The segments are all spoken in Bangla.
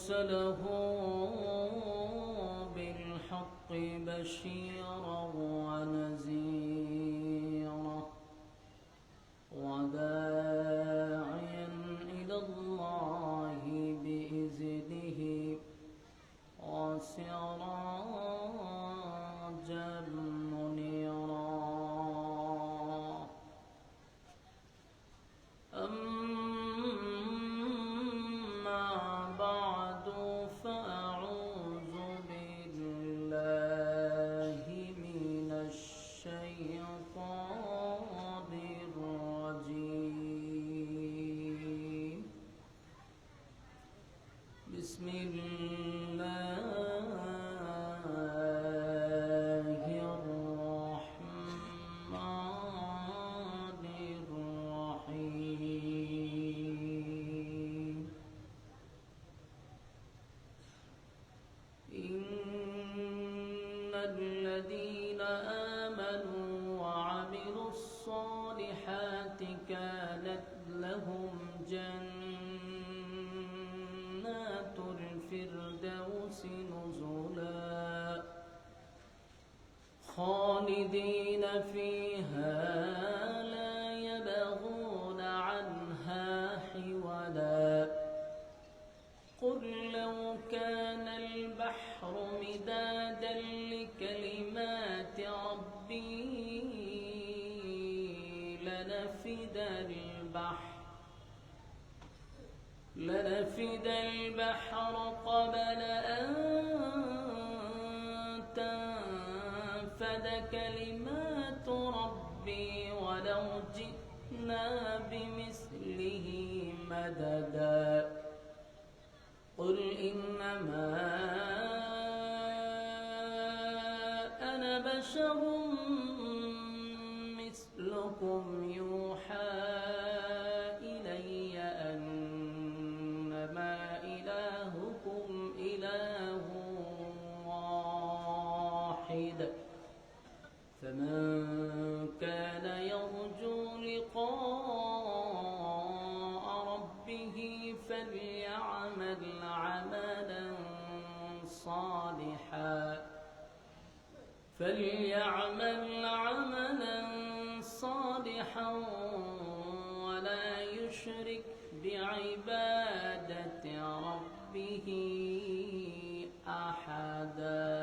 أرسله بالحق بشيرا ونذيرا وداعيا إلى الله بإذنه وسراجا منيرا. أما بعد فأعوذ بالله من الشيطان الرجيم. بسم الله الرحمن الرحيم. إن الذين آمنوا وعملوا الصالحات كانت لهم جنات الفردوس نزلا خالدين فيها لا يبغون عنها حولا. قل لو كان البحر مدادا لكلمات ربي لنفد البحر قبل أن تنفد كلمات ربي ولو جئنا بمثله مددا. قل إنما أنا بشر مثلكم يوحى إلي أنما إلهكم إله واحد. فمن كان يرجو لقاء ربه فليعمل عملا صالحا ولا يشرك بعبادة ربه أحدا.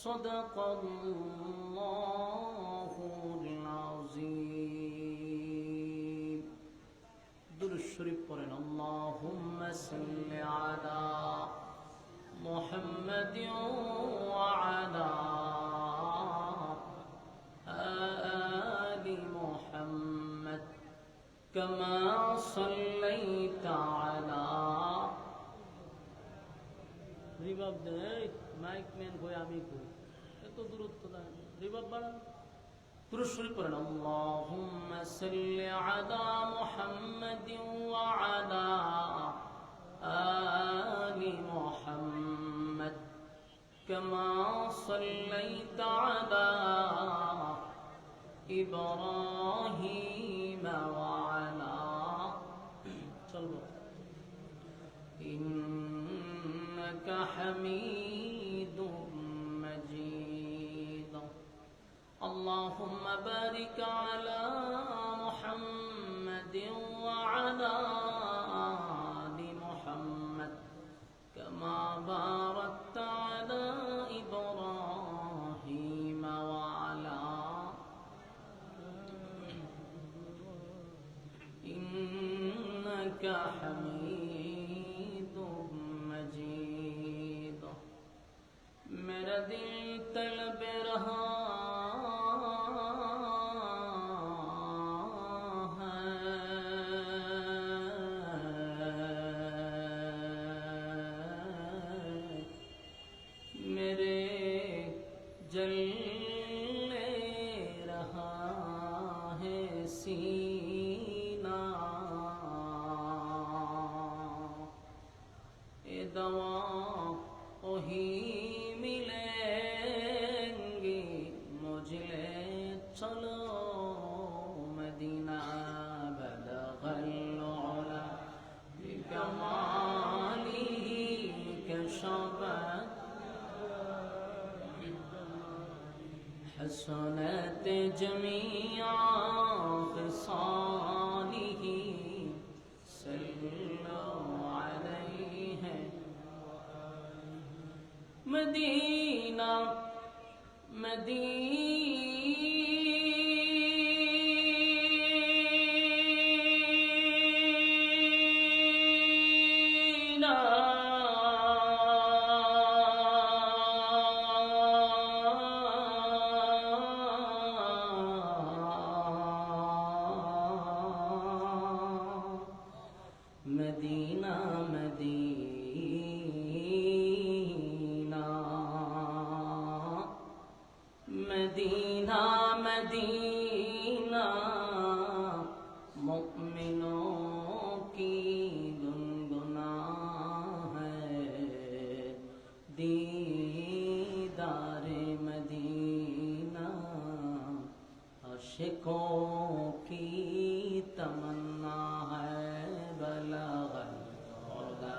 صدق الله العظيم. درود شريف পড়েন اللهم صل على محمد وعلى آل محمد كما صليت على রিভাব দেয় মাইক ম্যান কই আমি কই এত দূরত্ব না রিভাব বাড়ান درود شريف পড়েন اللهم صل على محمد وعلى آل محمد كما صليت على إبراهيم وعلى إنك حميد مجيد. اللهم بارك على محمد وعلى آل محمد كما باركت على إبراهيم وعلى إنك حميد مجيد. मेरा दिल तलब रहा حسنت جميع خصاله صلوا عليه مدینہ مدینہ مدینہ مدینہ مؤمنوں کی گنگنا ہے دیدار مدینہ عاشقوں کی تمنا ہے بلغ الہدی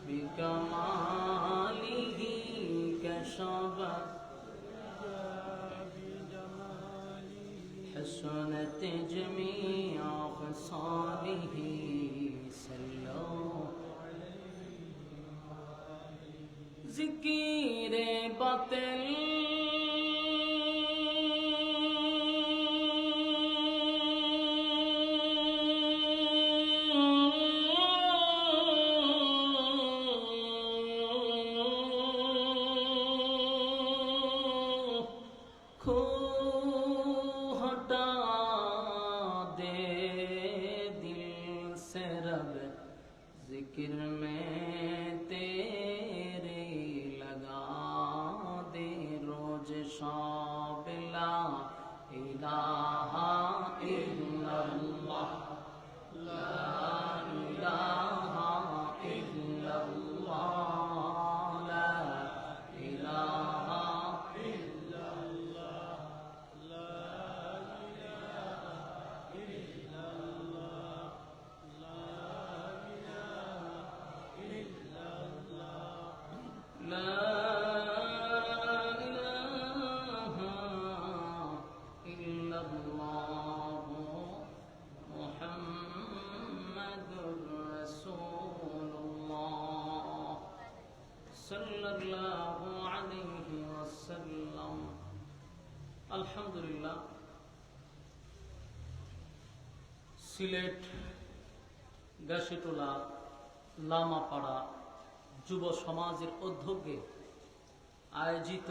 بکمالہ کشف حسنت جميع خصاله صلوا ذکر باطل ذکر میں تیرے لگا دے روز شب لا الہ الا اللہ لا الہ الا اللہ لا الہ الا اللہ لا الہ الا اللہ لا إله إلا الله محمد رسول الله صلى الله عليه وسلم الحمد لله সিলেট গাছিটোলা লামাপাড়া যুব সমাজের উদ্যোগে আয়োজিত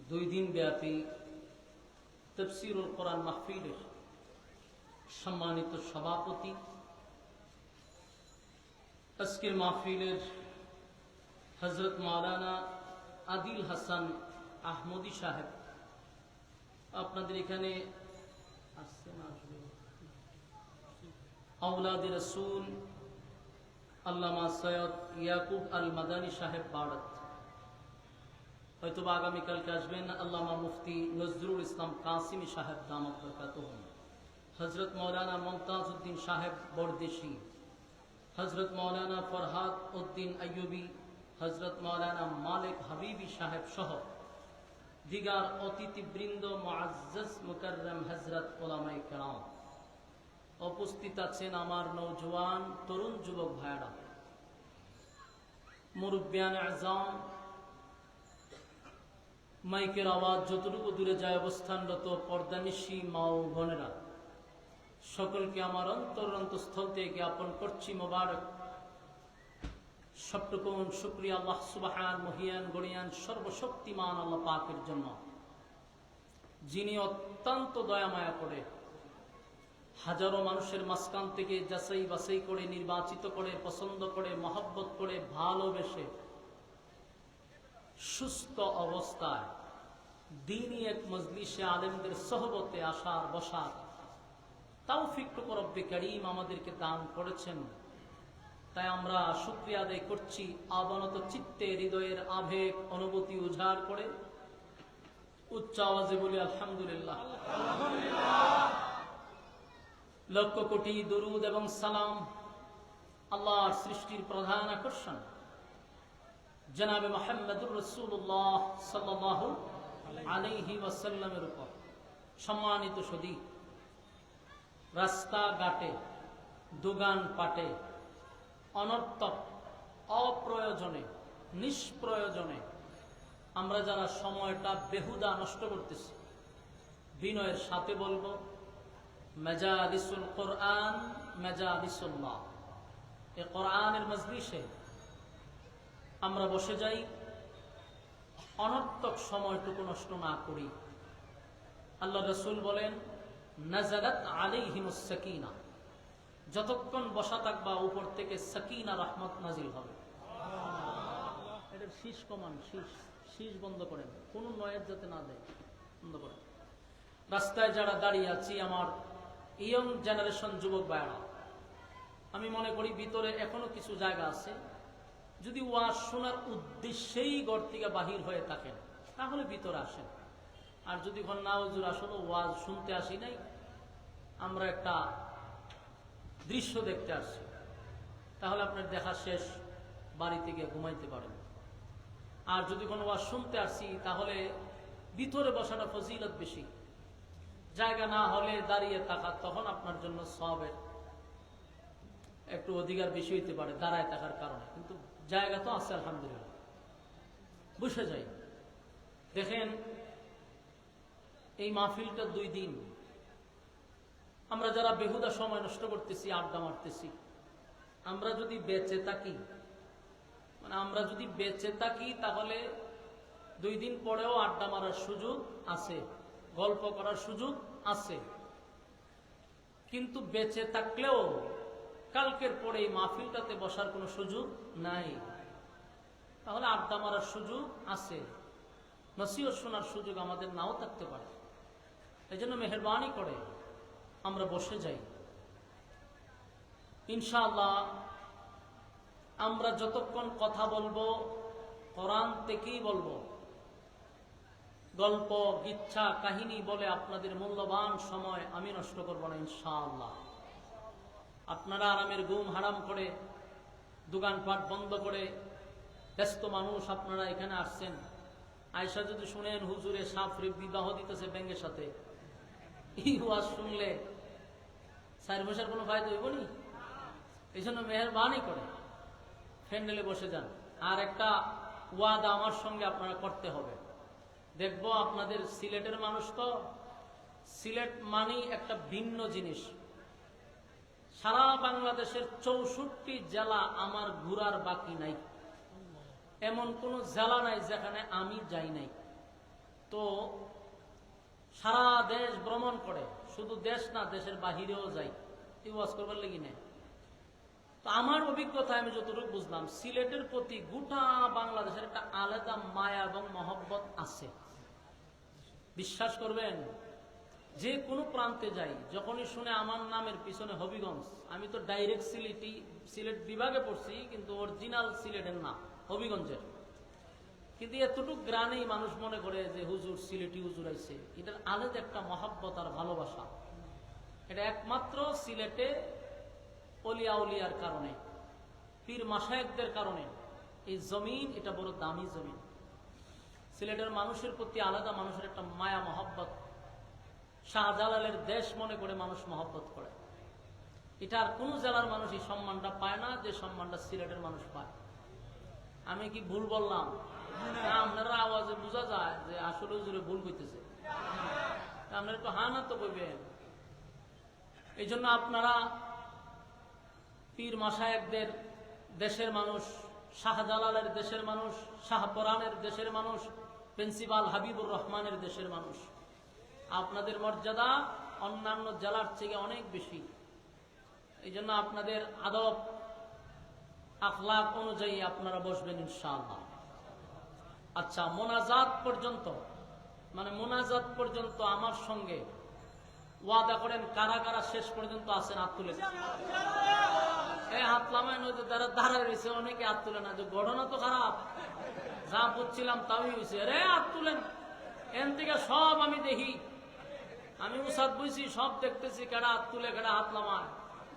2 দিন ব্যাপী তাফসীরুল কোরআন মাহফিলের সম্মানিত সভাপতি আজকের মাহফিলের হযরত মাওলানা আদিল হাসান আহমদী সাহেব আপনাদের এখানে আসছেন আসলে আওলাদে রাসূল আল্লামা সৈয়দ ইয়াকুব আল মাদানী সাহেব বাড়ত হয়তো আগামীকালকে আসবেন আল্লামা মুফতি নজরুল ইসলাম কাসিমি সাহেব দামাত বরকাতুহুম হযরত মাওলানা মুমতাজ উদ্দিন সাহেব বরদেশি হযরত মাওলানা ফরহাদ উদ্দিন আইয়ুবী হযরত মাওলানা মালিক হাবিবী সাহেব সহ দিগার অতিথিবৃন্দ মুআজ্জাজ মুকাররম হযরত উলামায়ে কেরাম উপস্থিত আছেন আমার নওজোয়ান তরুণ যুবক ভাইরা মুরব্বিয়ান আযম মাইকের আওয়াজ যতটুকু দূরে যায় অবস্থানরত পর্দানিশী মা ও বোনেরা সকলকে আমার অন্তরস্থল থেকে জ্ঞাপন করছি মোবারক সবটুকুন শুকরিয়া আল্লাহ সুবহান মহিয়ান গরিয়ান সর্বশক্তিমান আল্লাহ পাকের জন্য যিনি অত্যন্ত দয়া মায়া করে হাজারো মানুষের মাঝখান থেকে যাচাই বাছাই করে নির্বাচিত করে পছন্দ করে মহব্বত করে ভালোবেসে সুস্থ অবস্থায় দ্বীনি এক মজলিসে আলেমদের সহবতে আসার বসার তৌফিক রব্বে কারীম আমাদেরকে দান করেছেন তাই আমরা শুকরিয়া আদায় করছি আবনত চিত্তে হৃদয়ের আবেগ অনুভূতি উজাড় করে উচ্চ আওয়াজে বলি আলহামদুলিল্লাহ আলহামদুলিল্লাহ লক্ষ কোটি দরুদ এবং সালাম আল্লাহর সৃষ্টির প্রধান আকর্ষণ জনাবে মুহাম্মদুর রাসূলুল্লাহ সাল্লাল্লাহু আলাইহি ওয়াসাল্লামের উপর। সম্মানিত সুধী, রাস্তাঘাটে, দোকান পাটে অনর্থক, অপ্রয়োজনে, নিষ্প্রয়োজনে আমরা যারা সময়টা বেহুদা নষ্ট করতেছি, বিনয়ের সাথে বলবো মাজালিসুল কোরআন মাজালিসুল্লাহ, এই কোরআনের মজলিসে আমরা বসে যাই, অনর্থক সময়টুকু নষ্ট না করি। আল্লাহ রাসূল বলেন নাযালাত আলাইহিমুস সাকিনা, যতক্ষণ বসা থাকবা উপর থেকে সাকিনা রহমত নাজিল হবে। এটার শীষ কমান, শীষ বন্ধ করেন, কোনো নয়েজ যাতে না দেয়, বন্ধ করেন। রাস্তায় যারা দাঁড়িয়ে আছি আমার ইয়ং জেনারেশন যুবক ভাইরা, আমি মনে করি ভিতরে এখনো কিছু জায়গা আছে, যদি ওয়াজ শোনার উদ্দেশ্যেই ঘর থেকে বাহির হয়ে থাকেন তাহলে ভিতরে আসেন। আর যদি না হুজুর আসলে ওয়াজ শুনতে আসি নাই, আমরা একটা দৃশ্য দেখতে আসছি, তাহলে আপনার দেখা শেষ, বাড়িতে গিয়ে ঘুমাইতে পারেন। আর যদি কোনো ওয়াজ শুনতে আসছি তাহলে ভিতরে বসাটা ফজিলত বেশি, জায়গা না হলে দাঁড়িয়ে থাকা তখন আপনার জন্য সওয়াবের একটু অধিকার বেশি হইতে পারে দাঁড়ায় থাকার কারণে, কিন্তু জায়গা তো আছে আলহামদুলিল্লাহ, বসে যাই। দেখেন এই মাহফিলটা 2 দিন, আমরা যারা বেহুদা সময় নষ্ট করতেছি, আড্ডা মারতেছি, আমরা যদি বেঁচে থাকি, মানে আমরা যদি বেঁচে থাকি তাহলে 2 দিন পরেও আড্ডা মারার সুযোগ আছে, গল্প করার সুযোগ আছে। কিন্তু বেঁচে থাকলেও কালকের পরে এই মাহফিলটাতে বসার কোনো সুযোগ নাই, তাহলে আড্ডা মারার সুযোগ আছে, নসিহত শোনার সুযোগ আমাদের নাও থাকতে পারে। এই জন্য মেহেরবানি করে আমরা বসে যাই। ইনশাআল্লাহ আমরা যতক্ষণ কথা বলবো কোরআন থেকেই বলবো, গল্প গিচ্ছা কাহিনী বলে আপনাদের মূল্যবান সময় আমি নষ্ট করব না ইনশাআল্লাহ। আপনারা আরামের ঘুম হারাম করে, দোকানপাট বন্ধ করে, ব্যস্ত মানুষ আপনারা এখানে আসছেন, আয়সা যদি শুনেন হুজুরে সাফরে বিবাহ দিতেছে ব্যাঙ্গের সাথে, এই ওয়াজ শুনলে 4 পয়সার কোনো ফায়দা হইব নি? এই জন্য মেহেরবানি করে ফ্যান্ডেলে বসে যান। আর একটা ওয়াদা আমার সঙ্গে আপনারা করতে হবে, দেখবো আপনাদের সিলেটের মানুষ তো, সিলেট মানেই একটা ভিন্ন জিনিস। সারা বাংলাদেশের 64 জেলা আমার ঘুরার বাকি নাই, এমন কোন জেলা নাই যেখানে আমি যাই নাই। তো সারা দেশ ভ্রমণ করে, শুধু দেশ না দেশের বাহিরেও যাই এই ওয়াজ করবার লাগি না। তো আমার অভিজ্ঞতা আমি যতটুকু বুঝলাম, সিলেটের প্রতি গোটা বাংলাদেশের একটা আলাদা মায়া এবং মহব্বত আছে। বিশ্বাস করবেন, যে কোনো প্রান্তে যাই, যখনই শুনে আমার নামের পিছনে হবিগঞ্জ, আমি তো ডাইরেক্ট সিলেট বিভাগে পড়ছি, কিন্তু অরিজিনাল সিলেটের না, হবিগঞ্জের। কিন্তু এতটুকু গ্রামেই মানুষ মনে করে যে হুজুর সিলেটি হুজুর আইছে, এটার আলাদা একটা মহব্বত আর ভালোবাসা। এটা একমাত্র সিলেটে অলিয়া উলিয়ার কারণে, পীর মাশায়েখদের কারণে এই জমিন এটা বড় দামি জমিন। সিলেটের মানুষের প্রতি আলাদা মানুষের একটা মায়া মহব্বত, শাহজালালের দেশ মনে করে মানুষ মহব্বত করে। এটা আর কোন জেলার মানুষ এই সম্মানটা পায় না যে সম্মানটা সিলেটের মানুষ পায়। আমি কি ভুল বললাম? আপনারা আওয়াজে বোঝা যায় যে আসলে জুড়ে ভুল করতেছে, আপনারা একটু হা না তো কইবেন। এই জন্য আপনারা পীর মাশায়েখদের দেশের মানুষ, শাহজালালের দেশের মানুষ, শাহপরানের দেশের মানুষ, প্রিন্সিপাল হাবিবুর রহমানের দেশের মানুষ, আপনাদের মর্যাদা অন্যান্য জেলার থেকে অনেক বেশি। এই জন্য আপনাদের আদব আখলাক অনুযায়ী আপনারা বসবেন ইনশাআল্লাহ। আচ্ছা, মোনাজাত পর্যন্ত, মানে মোনাজাত পর্যন্ত আমার সঙ্গে ওয়াদা করেন কারা কারা শেষ পর্যন্ত আছেন? হাত তুলে, হাত লামায় নয়তো তারা দাঁড়ায় রয়েছে, অনেকে হাত তুলে না। যে ঘটনা তো খারাপ, যা বুঝছিলাম তাই হয়েছে। রে হাত তুলেন, এন থেকে সব আমি দেখি, আমি উসাদ বইছি, সব দেখতেছি কারা হাত তুলে কারা হাত লামায়।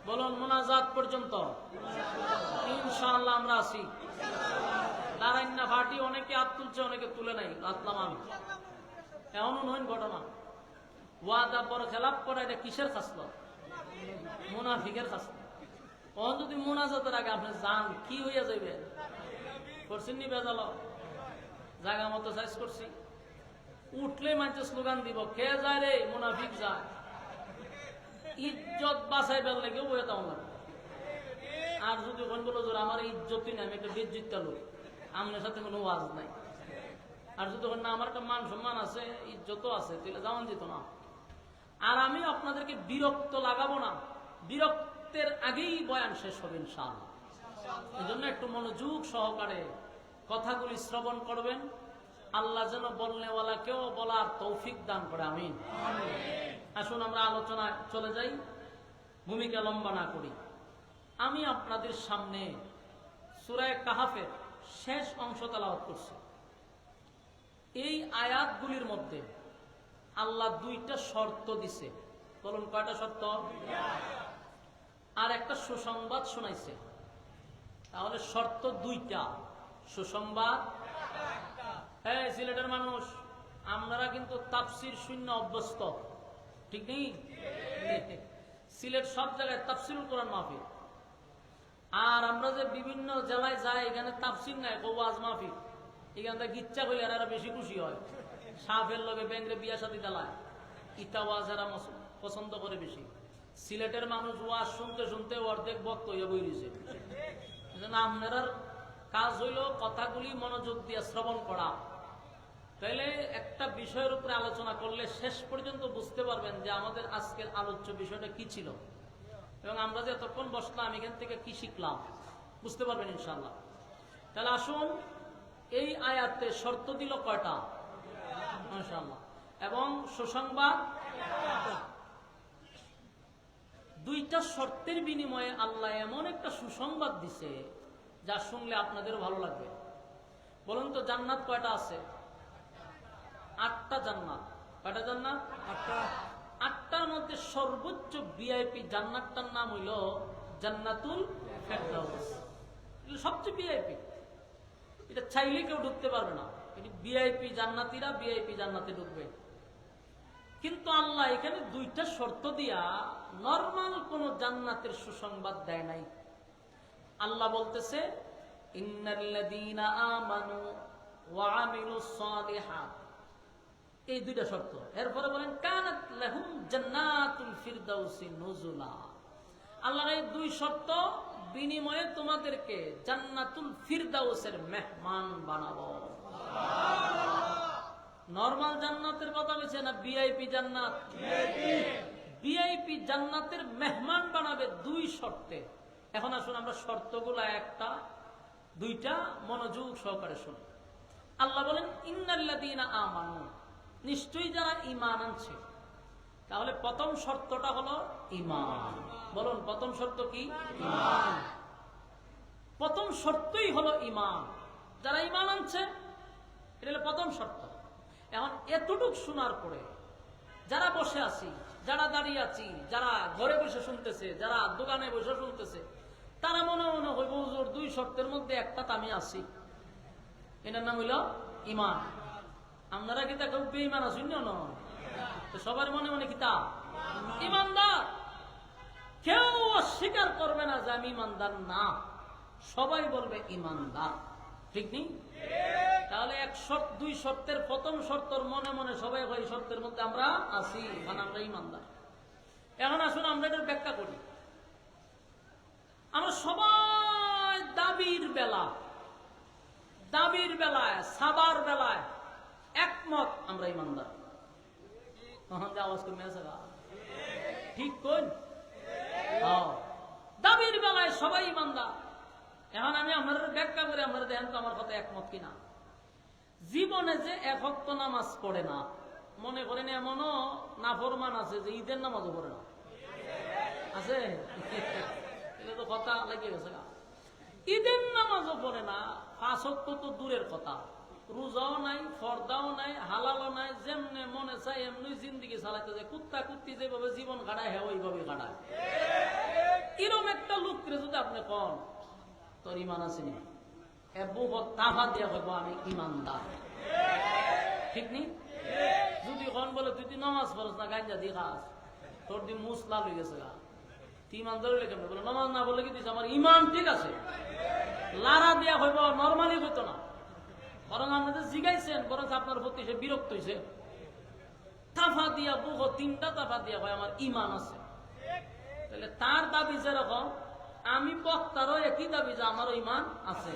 বলুন মোনাজাত পর্যন্ত ইনশাআল্লাহ আমরা আছি। দাঁড়াইন না ফাটি, অনেকে হাত তুলছে অনেকে তুলে নাই, হাত লামান। এমনও নয় ঘটনা। ওয়াদা পর খেলাপ করা এটা কিসের খাসলত? মুনাফিকের খাসলত। ও যদি মুনাজাতের আগে আপনি যান, কি হইয়া যাইবে? করছেন নি বেজাল? জায়গা মতো সাইজ করছি, উঠলে মানুষ স্লোগান দিব, কে যায় রে? মুনাফিক যায়। ইজ্জত বাঁচাই বেল লেগে বয়ে তাও না। আর যদি ওখানে বলো যে আমার ইজ্জতই নাই, আমি একটা বেজ্জিত লোক, আপনার সাথে কোনো ওয়াজ নাই। আর যদি ওখানে না আমার একটা মান সম্মান আছে, ইজ্জতও আছে, তাহলে যাওয়ান যেত না। আর আমি আপনাদেরকে বিরক্ত লাগাবো না, বিরক্তের আগেই বয়ান শেষ হবে ইনশাআল্লাহ। এই জন্য একটু মনোযোগ সহকারে কথাগুলি শ্রবণ করবেন। আল্লাহ যেন বলনেওয়ালাকেও বলার তৌফিক দান করে, আমিন। আসুন আমরা আলোচনায় চলে যাই, ভূমিকা লম্বা না করি। আমি আপনাদের সামনে সূরা কাহাফের শেষ অংশ তেলাওয়াত করছি। এই আয়াতগুলির মধ্যে আল্লাহ দুইটা শর্ত দিছে। বলুন কয়টা শর্ত? আর একটা সুসংবাদ শোনাইছে। তাহলে শর্ত দুইটা, সুসংবাদ। হ্যাঁ, সিলেটের মানুষ আপনারা কিন্তু তাফসির শূন্য অভ্যস্ত, ঠিক নেই? সিলেট সব জায়গায় তাফসিরুল কোরআন মাহফিল। আর আমরা যে বিভিন্ন জেলায় যাই, এখানে তাফসির নাই, ওয়াজ মাহফিল। এখান থেকে ইচ্ছা করলে এরা বেশি খুশি হয়। সাফের লগে ব্যাংকে বিয়া সাথী দেলায়, ইতা ওয়াজ এরা পছন্দ করে বেশি। সিলেটের মানুষ ওয়াজ শুনতে শুনতে অর্ধেক বক্ত হইয়া বই রয়েছে। আপনার কাজ হইল কথাগুলি মনোযোগ দিয়ে শ্রবণ করা। তাইলে একটা বিষয়ের উপরে আলোচনা করলে শেষ পর্যন্ত বুঝতে পারবেন যে আমাদের আজকের আলোচ্য বিষয়টা কি ছিল, এবং আমরা যে এতক্ষণ বসলাম এখান থেকে কি শিখলাম বুঝতে পারবেন ইনশাআল্লাহ। তাহলে আসুন, এই আয়াতে শর্ত দিল কয়টা? মাশাআল্লাহ। এবং সুসংবাদ দুইটা শর্তের বিনিময়ে আল্লাহ এমন একটা সুসংবাদ দিছে যা শুনলে আপনাদেরও ভালো লাগবে। বলুন তো, জান্নাত কয়টা আছে? 8টা জান্নাত। কয়টা জান্নাত? 8টা। 8টার মধ্যে সর্বোচ্চ ভিআইপি জান্নাতটার নাম হইল জান্নাতুল ফেরদাউস। সবচেয়ে ভিআইপি, এটা চাইলে কেউ ঢুকতে পারবে না। এটি ভিআইপি জান্নাতীরা ভিআইপি জান্নাতে ঢুকবে। কিন্তু আল্লাহ এখানে দুইটা শর্ত দিয়া নরমাল কোন জান্নাতের সুসংবাদ দেয় নাই। আল্লাহ বলতেছে, ইন্নাল্লাযীনা আমানু ওয়া আমিলুস সালিহাত, এই দুইটা শর্ত। এরপরে বলেন কানাত লাহুম জান্নাতুল ফিরদাউসি নুজুলা। আল্লাহর এই দুই শর্ত বিনিময়ে তোমাদেরকে জান্নাতুল ফিরদাউসের মেহমান বানাবো। নরমাল জান্নাতের কথা বলছে না, ভিআইপি জান্নাত। ভিআইপি জান্নাতের মেহমান বানাবে দুই শর্তে। এখন আসুন আমরা শর্তগুলা একটা দুইটা মনোযোগ সহকারে শুনি। আল্লাহ বলেন ইন্নাল্লাযীনা আমানু, নিশ্চয়ই যারা ঈমান আনছে। তাহলে প্রথম শর্তটা হলো ঈমান। বলুন প্রথম শর্ত কি? ঈমান। প্রথম শর্তই হলো ঈমান। যারা ঈমান আনছে, এটা হলো প্রথম শর্ত। এখন এতটুক শোনার পরে যারা বসে আছি, যারা দাঁড়িয়ে আছি, যারা ঘরে বসে শুনতেছে, যারা দোকানে বসে শুনতেছে, তারা মনে মনে হইব হুজুর দুই শর্তের মধ্যে একটা আমি আছি, এটার নাম হইল ঈমান। আপনারা কি তা কেউ বেঈমান আছেন না? সবার মনে মনে কি তা ঈমানদার? কেউ অস্বীকার করবে না যে আমি ঈমানদার না, সবাই বলবে ঈমানদার, ঠিক নেই? তাহলে এক শর্ত, দুই শর্তের প্রথম শর্তর মনে মনে সবাই এই শর্তের মধ্যে আমরা আছি, মানে আমরা ঈমানদার। এখন আসুন আমরা এটার ব্যাখ্যা করি। আমরা সবাই দাবির বেলায় সাবার বেলায় একমত, আমরা ঈমানদার। আওয়াজ কমে আছে, ঠিক কোন? দাবির বেলায় সবাই ঈমানদার। এখন আমি আপনাদের ব্যাখ্যা করে আপনারা দেখেন তো আমার কথা একমত কিনা। জীবনে যে এক ওয়াক্ত নামাজ পড়ে না, মনে করেন এমনও নাফরমান আছে যে ঈদের নামাজও পড়ে না, আছে? এটা তো কথা লেগে গেছে। ঈদের নামাজও পড়ে না, 5 ওয়াক্ত তো দূরের কথা, রোজাও নাই, ফর্দাও নাই, হালালও নাই, যেমনে মনে চায় এমনি জিন্দিগি চালাইতে যায়। কুত্তা কুত্তি যেভাবে জীবন কাটায়, হ্যাঁ ওইভাবে কাটায়। এরকম একটা লোককে যদি আপনি কন তোর ঈমান আছে নি, তাফা দিয়া হইব আমি ঈমানদার, ঠিক নেই? খন বলে তুই নামাজ পড়স না, গাঞ্জা দিয়ে খাস, তোর দি মুস লাল হয়ে গেছে গা, তুই ইমান ধরলে কেমন? বলে নামাজ না বলে কি দিস, আমার ইমান ঠিক আছে। লারা দিয়া হইব, নর্মালি হইতো না, বরং আপনাদের জিগাইছেন, বরং আপনার প্রতি সে বিরক্ত হয়েছে। তাফা দিয়া বহু 3টা তাফা দিয়া হয় আমার ইমান আছে। তাহলে তার দাবি যেরকম, আমি বক্তারও একই দাবি যে আমারও ইমান আছে।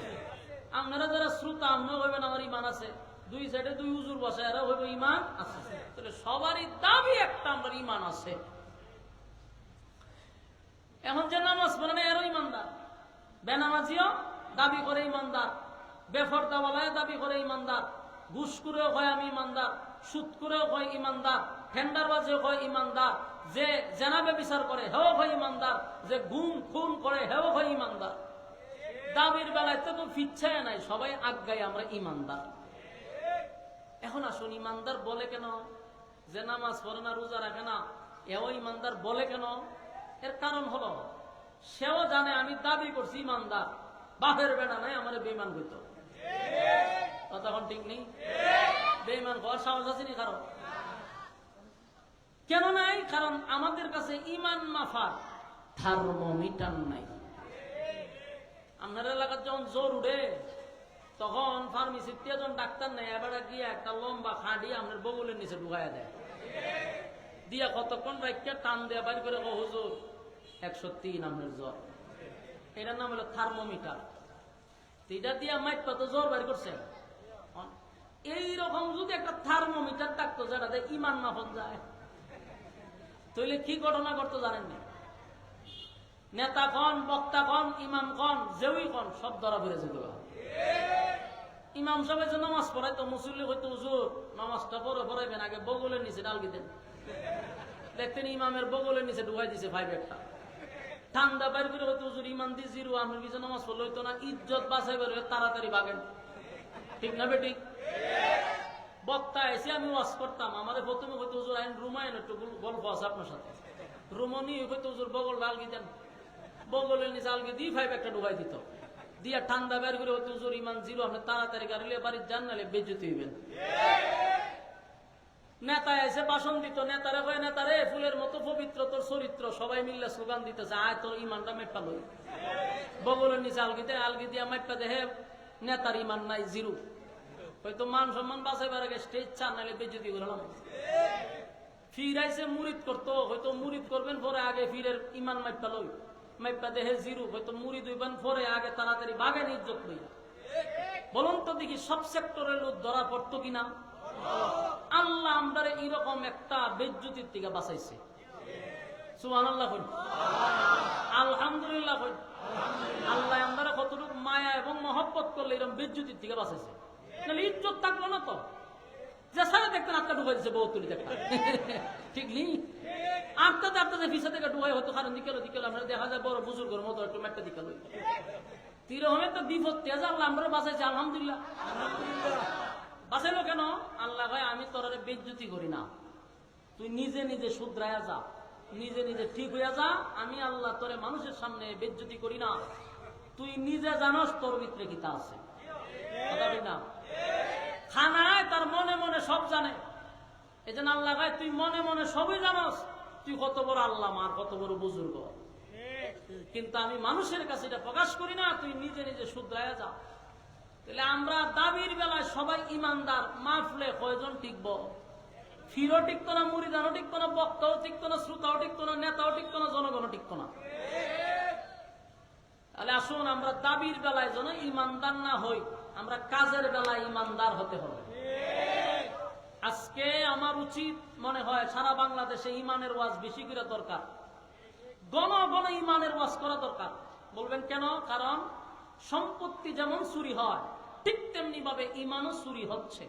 আপনারা যারা শ্রোতা, আপনিও হইবেন আমার ইমান আছে। 2 সাইডে 2 হুজুর বসে, এরা হইব ইমান আছে। তাহলে সবারই দাবি একটা, আমার ইমান আছে। এখন যে নামাজ পড়ে না এরও ইমানদার, বেনামাজিও দাবি করে ইমানদার, বেফরদাওয়ালায় দাবি করে ইমানদার, ঘুষ করেও হয় আমি ইমানদার, সুদ করেও হয় ইমানদার, টেন্ডারবাজিও হয় ইমানদার, যে জেনাবে বিচার করে হেও হয় ইমানদার, যে গুম খুন করে হেও হয় ইমানদার। দাবির বেলায় তো ফিচ্ছায় নাই, সবাই আজ্ঞায় আমরা ইমানদার। এখন আসুন, ইমানদার বলে কেন? যে নামাজ পড়ে না, রোজা রাখে না, এও ইমানদার বলে কেন? এর কারণ হলো, সেও জানে আমি দাবি করছি ইমানদার, বাপের বেটা নাই আমার বেঈমান হইতো। তখন ঠিক নেই, বেঈমান হওয়ার সাহস আছে নি কারণ? কেন নাই? কারণ আমাদের কাছে ইমান মাফার থার্মোমিটার নাই। আপনার এলাকার যখন জ্বর উঠে, তখন ফার্মেসিতে যখন ডাক্তার নেই, এবার গিয়ে একটা লম্বা খাঁটি আপনার বগলের নিচে ঢুকাইয়া দেয়, দিয়া কতক্ষণ রাখিয়া টান দেয়া বাইর করে, হুজুর 103 আপনার জ্বর। এটার নাম হলো থার্মোমিটার। এটা দিয়া মাইপা তো জ্বর বাইর করছে। এইরকম যদি একটা থার্মোমিটার থাকতো যেটাতে ইমান মাপন যায়, তাহলে কি ঘটনা করতো জানেননি? নেতা কন, বক্তা কন, ইমাম কন, যেই কন, সব ধরা পড়ে যেত। ইমাম সাহেব যে নামাজ পড়াই তো মুসল্লি হইতো, হুজুর নামাজটা পরে পড়াইবেন, আগে বগলের নিচে ডালগি দেন। দেখতেন ইমামের বগলের নিচে ঢুকাই দিছে 5 একটা। ঠান্ডা বাইর করে হইতো, হুজুর ইমান দিয়ে 0, আমার কিছু নামাজ পড়লে হইতো না, ইজ্জত বাঁচাই বের হয়ে তাড়াতাড়ি ভাগেন। ঠিক না বেটি? বক্তা এসে আমি ওয়াজ করতাম, আমাদের প্রথমে হইতো, হুজুর আইন রুমায়ন একটু গল্প আছে আপনার সাথে। রুমনি হইতো, হুজুর বগল ডালগি দেন, বগলের নিচে আলগি দিয়ে 5 একটা ঢুকাই দিত, দিয়া ঠান্ডা বের করে হইতো, হুজুর ইমান 0, আপনি তাড়াতাড়ি গাড়িলে বাড়ির যান, নাহলে বেজ্জতি হইবেন। নেতা এসে ভাষণ দিত, নেতারে কয়, নেতারে ফুলের মতো পবিত্র তোর চরিত্র, সবাই মিললে স্লোগান দিতেছে, আয় তোর ইমানটা মেটপা লই। বগলের নিচে আলগি দিয়া মাইপা দেহে নেতার ইমান নাই 0। হয়তো মান সম্মান বাঁচাইবার আগে স্টেজ চান, নাহলে বেজ্জতি করলাম। ফির আইসে মুরিদ করতো, হয়তো মুরিদ করবেন পরে আগে ফিরের ইমান মাইপা লই, মাইপা দেহে 0, হয়তো মুরিদ হইবেন পরে আগে তাড়াতাড়ি বাগেন ইজ্জত লইয়া। বলুন তো দেখি, সব সেক্টরের লোক ধরা পড়তো কিনা? আল্লাহ আমরা এইরকম একটা বেজ্জতির থেকে বাঁচাইছে। সুবহানাল্লাহ কই, আলহামদুলিল্লাহ কই। আল্লাহ আমরা কতটুকু মায়া এবং মহব্বত করলে এরকম বেজ্জতির থেকে বাঁচাইছে। নাহলে ইজ্জত থাকলো না তো, যে সারা দেখতেন আটটা ঢুকাই দিচ্ছে বহু তুলি একটা। ঠিক নেই? আটটাতে ফিসা থেকে ঢুকাই হয়তো কারণ দিকে আমরা দেখা যায় বড় বুজুর্গের মতো একটু ম্যাটটা দিকে লই। তিরহমের তো বিপদ তেজ আল্লাহ আমরা বাঁচাইছে, আলহামদুলিল্লাহ। বাঁচাইলো কেন? আল্লাহ ভাই আমি তোর বেজ্জতি করি না, তুই নিজে নিজে শুধরায়া যা, নিজে নিজে ঠিক হইয়া যা, আমি আল্লাহ তোরে মানুষের সামনে বেজ্জতি করি না। তুই নিজে জানস তোর ভিতরে কিতা আছে। কথা বলি না? খানায় তার মনে মনে সব জানে, এই জন্য আল্লাহ ভাই তুই মনে মনে সবই জানস, তুই কত বড় আল্লাহ আর কত বড় বুজুর্গ, কিন্তু আমি মানুষের কাছে এটা প্রকাশ করি না, তুই নিজে নিজে শুধরায়া যা। তাহলে আমরা দাবির বেলায় সবাই ইমানদার, মাফলে কয়জন টিকব? ফিরও টিকতো না, মুরিদানও টিকতো না, বক্তাও টিকতো না, শ্রোতাও টিকতো না, নেতাও টিকতো না, জনগণও টিকতো না। তাহলে আসুন আমরা দাবির বেলায় যেন ইমানদার না হই, আমরা কাজের বেলায় ইমানদার হতে হবে। আজকে আমার উচিত মনে হয় সারা বাংলাদেশে ইমানের ওয়াজ বেশি করে দরকার, গণ গণ ইমানের ওয়াজ করা দরকার। বলবেন কেন? কারণ সম্পত্তি যেমন চুরি হয়, ঠিক তেমনি ভাবে ইমানও চুরি হচ্ছে।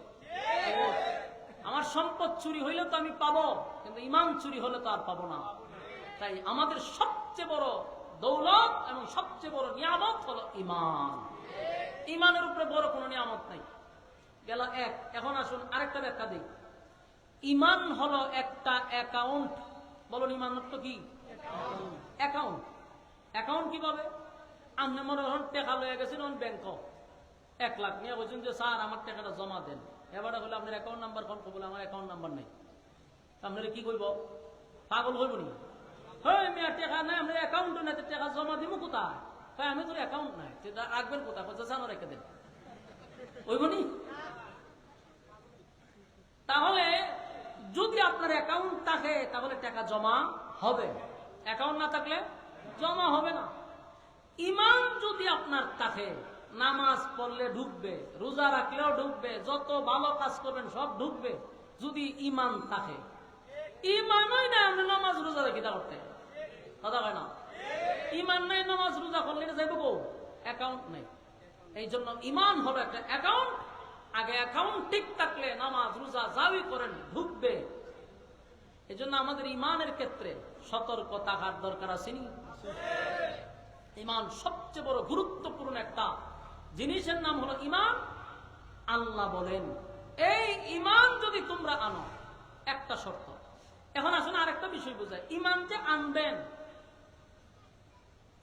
আমার সম্পদ চুরি হইলে তো আমি পাবো, কিন্তু ইমান চুরি হলে তো আর পাবো না। তাই আমাদের সবচেয়ে বড় দৌলত এবং সবচেয়ে বড় নিয়ামত হলো ইমান। ইমানের উপরে বড় কোনো নিয়ামত নাই। গেল এক। এখন আসুন আরেকটা ব্যাখ্যা দিই। ইমান হলো একটা অ্যাকাউন্ট। বলুন ইমান তো কি? অ্যাকাউন্ট। অ্যাকাউন্ট কিভাবে? আপনি মনে করেন টাকা লয়ে গেছেন ব্যাংক, 1 লাখ নিয়ে বলছেন যে স্যার আমার টাকাটা জমা দেন। এবারে হলে আপনার অ্যাকাউন্ট নাম্বার কোন? বলে আমার অ্যাকাউন্ট নাম্বার নেই। আপনারা কি কইব? পাগল হইব নি? হ্যাঁ মেয়া টাকা নাই, আমরা অ্যাকাউন্টে নাই, টাকা জমা দিব কোথায়? তাই আমি তোর অ্যাকাউন্ট নাই, রাখবেন কোথায়? জানো রেখে দেন, হইব নি? তাহলে যদি আপনার অ্যাকাউন্ট থাকে তাহলে টাকা জমা হবে, অ্যাকাউন্ট না থাকলে জমা হবে না। ইমান যদি আপনার থাকে, নামাজ পড়লে ঢুকবে, রোজা রাখলেও ঢুকবে, যত ভালো কাজ করবেন সব ঢুকবে যদি ইমান থাকে। ইমানই না, আমরা নামাজ রোজা রাখি তা করতে কথা হয় না। ইমান নাই, নামাজ রোজা করলে যাইব বউ, অ্যাকাউন্ট নেই। এই জন্য ইমান হবে একটা অ্যাকাউন্ট। আগে অ্যাকাউন্ট ঠিক থাকলে নামাজ রোজা যাই করেন ঢুকবে। এই জন্য আমাদের ইমানের ক্ষেত্রে সতর্ক থাকার দরকার আছে। ইমান সবচেয়ে বড় গুরুত্বপূর্ণ একটা জিনিসের নাম হলো ইমান। আল্লাহ বলেন এই ইমান যদি তোমরা আনো, একটা শর্ত। এখন আসলে আরেকটা বিষয় বোঝায়, ইমান যে আনবেন,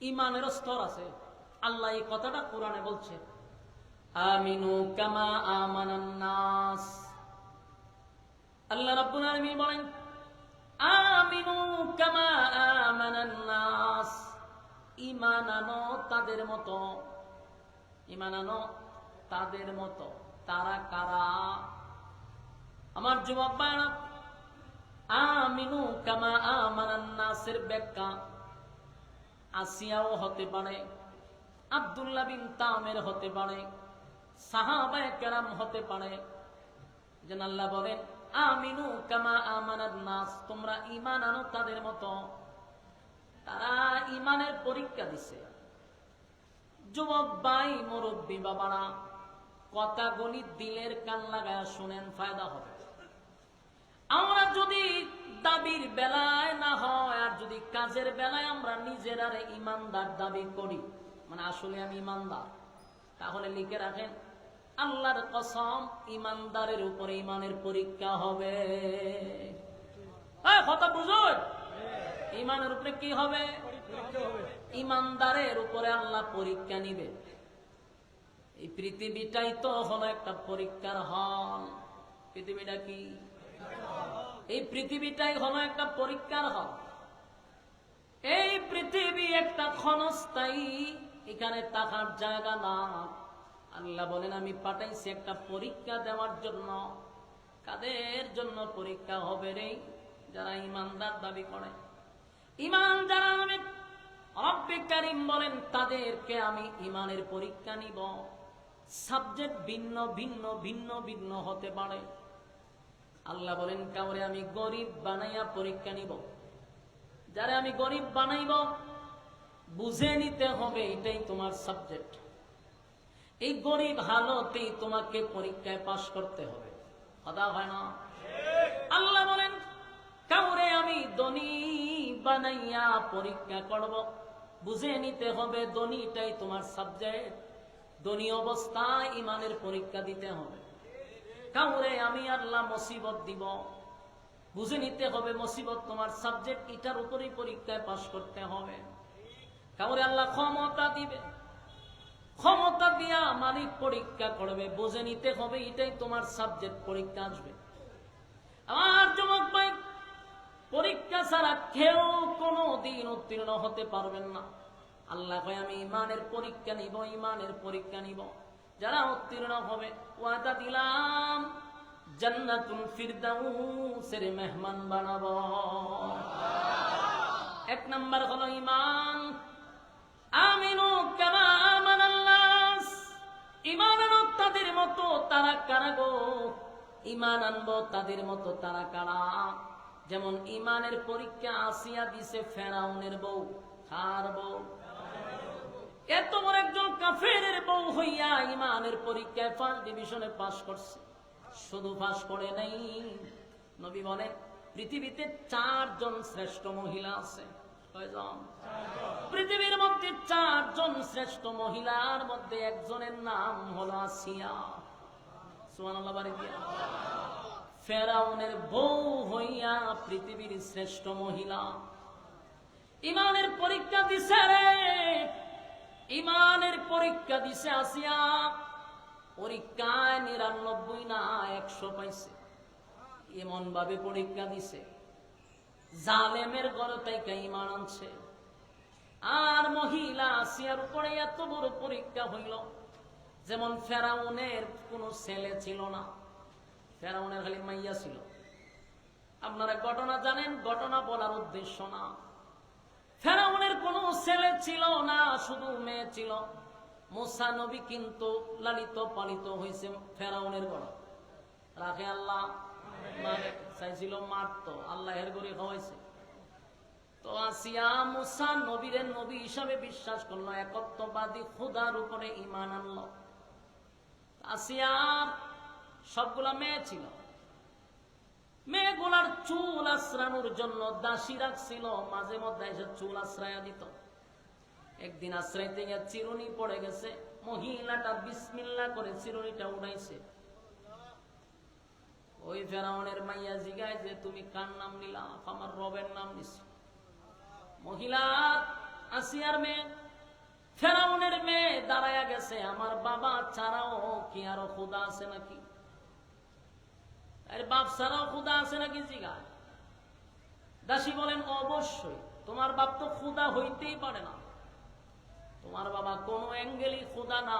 ইমানের স্তর আছে। আল্লাহ এই কথাটা কোরআনে বলছে, আমিনু কামা আমানান নাস। আল্লাহ রাব্বুল আলামিন বলেন আমিনু কামা আমানান নাস, ঈমান আনো তাদের মতো। ঈমান আনো তাদের মতো। তারা কারা? আমার যুবক ভাইরা, আমিনু কামা আমানান নাসের ব্যাখ্যা আসিয়াও হতে পারে, আব্দুল্লাহ বিন তামের হতে পারে, সাহাবায়ে কেরাম হতে পারে। যেন আল্লাহ বলেন আমিনু কামা আমানান নাস, তোমরা ঈমান আনো তাদের মতো। তারা ঈমানের পরীক্ষা দিছে। যুবক ভাই, মুরব্বী বাবারা, কথাগুলি দিলের কান লাগায় শুনেন, ফায়দা হবে। আমরা যদি দাবির বেলায় না হয়, আর যদি কাজের বেলায় আমরা নিজেরা ইমানদার দাবি করি, মানে আসলে আমি ইমানদার, তাহলে লিখে রাখেন আল্লাহর কসম ইমানদারের উপরে ইমানের পরীক্ষা হবে। কথা বুঝুন, ইমানের উপরে কি হবে? ইমানদারের উপরে আল্লাহ পরীক্ষা নিবে। এই পৃথিবীটাই তো হলো একটা পরীক্ষার হল। পৃথিবীটা কি? এই পৃথিবীটাই হলো একটা পরীক্ষার হল। এই পৃথিবী একটা ক্ষণস্থায়ী, এখানে থাকার জায়গা না। আল্লাহ বলেন আমি পাঠাইছি একটা পরীক্ষা দেওয়ার জন্য। কাদের জন্য পরীক্ষা হবে রে? যারা ইমানদার দাবি করে। ইমান যারা আমি রব্বে কারীম বলেন তাদেরকে আমি ইমানের পরীক্ষা নিব। সাবজেক্ট ভিন্ন ভিন্ন ভিন্ন ভিন্ন হতে পারে। আল্লাহ বলেন কাউরে আমি গরিব বানাইয়া পরীক্ষা নিব। যারা আমি গরিব বানাইব বুঝে নিতে হবে এটাই তোমার সাবজেক্ট। এই গরিব হালতেই তোমাকে পরীক্ষায় পাশ করতে হবে, কথা হয় না? আল্লাহ বলেন কাউরে আমি ধনী বানাইয়া পরীক্ষা করব, বুঝে নিতে হবে ধনীটাই তোমার সাবজেক্ট। ধনী অবস্থায় ইমানের পরীক্ষা দিতে হবে। কাউরে আমি আল্লাহ মুসিবত দিব, বুঝে নিতে হবে মুসিবত তোমার সাবজেক্ট, এটার উপরেই পরীক্ষায় পাশ করতে হবে। কাউরে আল্লাহ ক্ষমতা দিবে, ক্ষমতা দিয়া মালিক পরীক্ষা করবে, বুঝে নিতে হবে এটাই তোমার সাবজেক্ট, পরীক্ষা আসবে। আমার যুবক ভাই, পরীক্ষা ছাড়া কেউ কোনো দিন উত্তীর্ণ হতে পারবেন না। আল্লাহ কয় আমি ইমানের পরীক্ষা নিব, ইমানের পরীক্ষা নিব। যারা উত্তীর্ণ হবে ওয়াদা দিলাম জান্নাতুল ফিরদাউসের মেহমান বানাবো। এক নাম্বার হলো ইমান। আমিনু কামা আমানান নাস, ঈমান আনো তাদের মতো। তারা কারা গো? ঈমান আনবো তাদের মতো। তারা কারা? যেমন ঈমানের পরীক্ষা আসিয়া দিছে ফেরাউনের বউ। কার বউ? এত বড় একজন কাফেরের বউ হইয়া ঈমানের পরীক্ষায় ফার্স্ট ডিভিশনে পাস করছে। শুধু পাস করে নাই, নবী বলেন পৃথিবীতে 4 জন শ্রেষ্ঠ মহিলা আছে। কয়জন? পৃথিবীর মধ্যে 4 জন শ্রেষ্ঠ মহিলার মধ্যে একজনের নাম হলো আসিয়া। সুবহানাল্লাহ বাড়ি দিয়া। ফেরাউনের বউ হইয়া পৃথিবীর শ্রেষ্ঠ মহিলা। ঈমানের পরীক্ষা দিছে রে, ঈমানের পরীক্ষা দিছে আসিয়া। পরীক্ষায় 99 না 100 পাইছে। এমন ভাবে পরীক্ষা দিছে, জালেমের ঘরে থেকে ঈমান আনছে। আর মহিলা আসিয়ার উপরে এত বড় পরীক্ষা হইল, যেমন ফেরাউনের কোনো ছেলে ছিল না, ফেরাউনের খালি মাইয়া ছিল। আপনারা ঘটনা জানেন, ঘটনা বলার উদ্দেশ্য না। ফেরাউনের কোনো ছেলে ছিল না, শুধু মেয়ে ছিল। মুসা নবী কিন্তু লালিত পালিত হয়েছে ফেরাউনের ঘরে। রাখে আল্লাহ, মানে চাইছিল মারতো, আল্লাহ এর ঘরে খাওয়াইছে। তো আসিয়া মুসা নবীর নবী হিসাবে বিশ্বাস করলো, একত্ববাদী খোদার উপরে ঈমান আনলো। আসিয়ার সবগুলা মেয়ে ছিল, মেয়েগুলার চুল আশ্রানোর জন্য দাসী রাখছিল, মাঝে মধ্যে এসে চুল আশ্রয়া দিত। একদিন আশ্রাইতে গিয়ে চিরুনি পড়ে গেছে, মহিলাটা বিসমিল্লাহ করে চিরুনিটা উড়াইছে। ওই ফেরাউনের মাইয়া জিগায় যে তুমি কার নাম নিলা? আমার রবের নাম নিছি। মহিলা আসিয়ার মেয়ে, ফেরাউনের মেয়ে দাঁড়ায়া গেছে, আমার বাবা ছাড়াও কি আরো খোদা আছে নাকি? আরে বাপ ছাড়াও খোদা আছে নাকি জিগায়। দাসী বলেন অবশ্যই, তোমার বাপ তো খোদা হইতেই পারে না, তোমার বাবা কোন অ্যাঙ্গেলই খোদা না।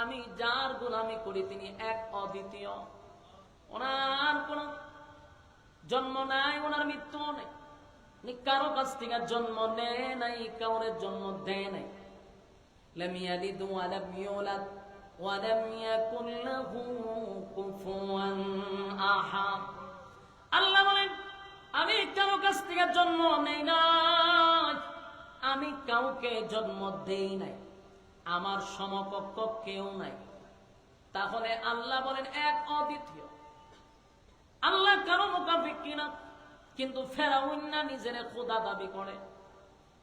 আমি যার গোলামি করি তিনি এক অদ্বিতীয়, ওনার কোন জন্ম নাই, ওনার মৃত্যু নেই, কারো কাছ থেকে জন্ম নেয় নাই, কাউরের জন্ম দেয় নাই। লাম ইয়ালিদ ওয়া লাম ইউলাদ ওয়া লাম ইয়াকুল লাহু কুফুয়ান আহাদ। আল্লাহ বলেন আমি কারো কাছ থেকে জন্ম নেই নাই, আমি কাউকে জন্ম দেই নাই, আমার সমকক্ষ কেউ নাই। তাহলে আল্লাহ বলেন এক অদ্বিতীয়, আল্লাহ কারো মুখাপেক্ষী কিনা। কিন্তু ফেরাউন না নিজের খোদা দাবি করে,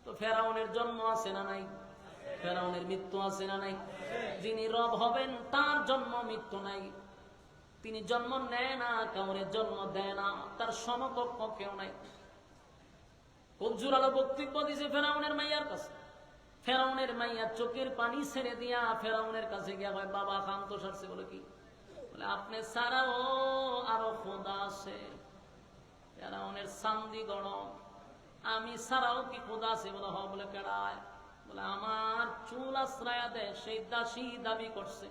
তো ফেরাউনের জন্ম আছে না নাই? ফেরাউনের মৃত্যু আছে না নাই? যিনি রব হবেন তার জন্ম মৃত্যু নাই, তিনি জন্ম নেয় না, কাউরে জন্ম দেয় না, তার সমকক্ষ কেউ নাই। খুব জোরালো বক্তব্য দিছে ফেরাউনের মাইয়ার কাছে। ফেরাউনের মাইয়া চোখের পানি ছেড়ে দিয়া ফেরাউনের কাছে গিয়া হয়, বাবা খান্ত সারছে। বলে কি? বলে আপনি ছাড়াও আরো খোদা আছে। ফেরাউনের চান্দি গরম, আমি ছাড়াও কি খোদা আছে? বলে হ। বলে কেডায়? বলে আমার চুল আশ্রয়া দেয় সেই দাসী দাবি করছে।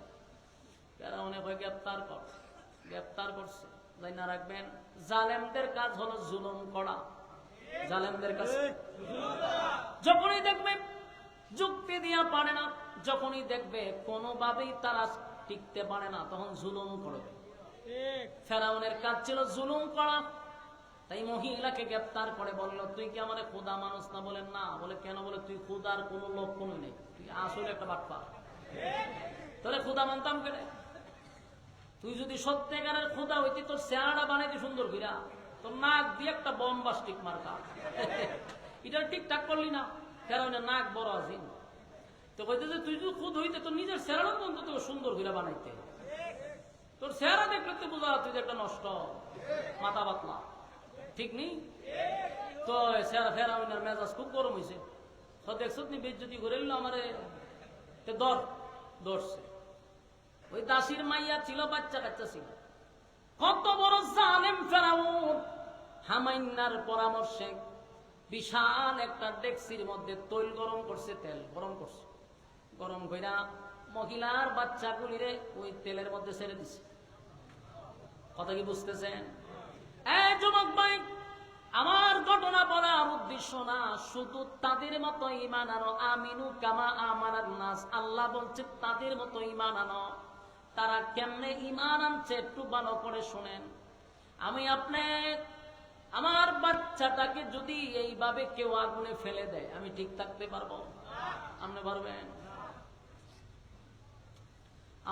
ফেরাউনে হয় গ্রেপ্তার কর। গ্রেপ্তার করছে, যাই না রাখবেন। জালেমদের কাজ হলো জুলুম করা, জালেমদের কাছে যখনই দেখবে যুক্তি দিয়া পারে না, যখনই দেখবে কোনোভাবেই তারা টিকতে পারে না, তখন জুলুম করবে। ফেরাউনের কাজ ছিল জুলুম করা। তাই মহিলাকে গ্রেপ্তার করে বলল, তুই কি আমার খোদা মানুষ না? বলেন না। বলে কেন? বলে তুই খোদার কোন লক্ষণই নেই, তুই আসলে একটা বাটপা। তাহলে খোদা মানতাম কেন? তুই যদি সত্যিকারের খোদা হইতি তোর চেহারাটা বানাইতে সুন্দর কইরা, তোর নাক দিয়ে একটা বম্বাস্টিক মার্কা, এটা ঠিকঠাক করলি না। ফেরাউনের নাক বড় আছে, তো কইতে যে তুই যদি খুদ হইতে তোর নিজের চেহারা অন্তত সুন্দর কইরা বানাইতে। তোর চেহারা দেখলে তো বোঝা তুই যে একটা নষ্ট মাথা পাতলা, ঠিক নেই তো। ফেরাউনের মেজাজ খুব গরম হয়েছে। তো দেখছো তুমি বেজ্জতি করে নিল আমারে, ধরছে। ওই দাসীর মাইয়া ছিল, বাচ্চা কাচ্চা ছিল। কত বড় জালেম ফেরাউন! হামাইনার পরামর্শে বিশাল একটা ডেকসির মধ্যে তৈল গরম করছে, তেল গরম করছে। গরম কইরা মহিলার বাচ্চাগুলিরে ওই তেলের মধ্যে ছেড়ে দিছে। কথা কি বুঝতেছেন? এই যুবক ভাই, আমার ঘটনা বলার উদ্দেশ্য না শুধু তাদের মতো ঈমান আনো। আমিনু কামা আমানান নাস, আল্লাহ বলছে তাদের মতো ঈমান আনো। তারা কেমনে ঈমান আনছে একটু ভালো করে শুনেন। আমি আপনি আমার বাচ্চাটাকে যদি এইভাবে কেউ আগুনে ফেলে দেয়, আমি ঠিক থাকতে পারবো? আপনি পারবেন?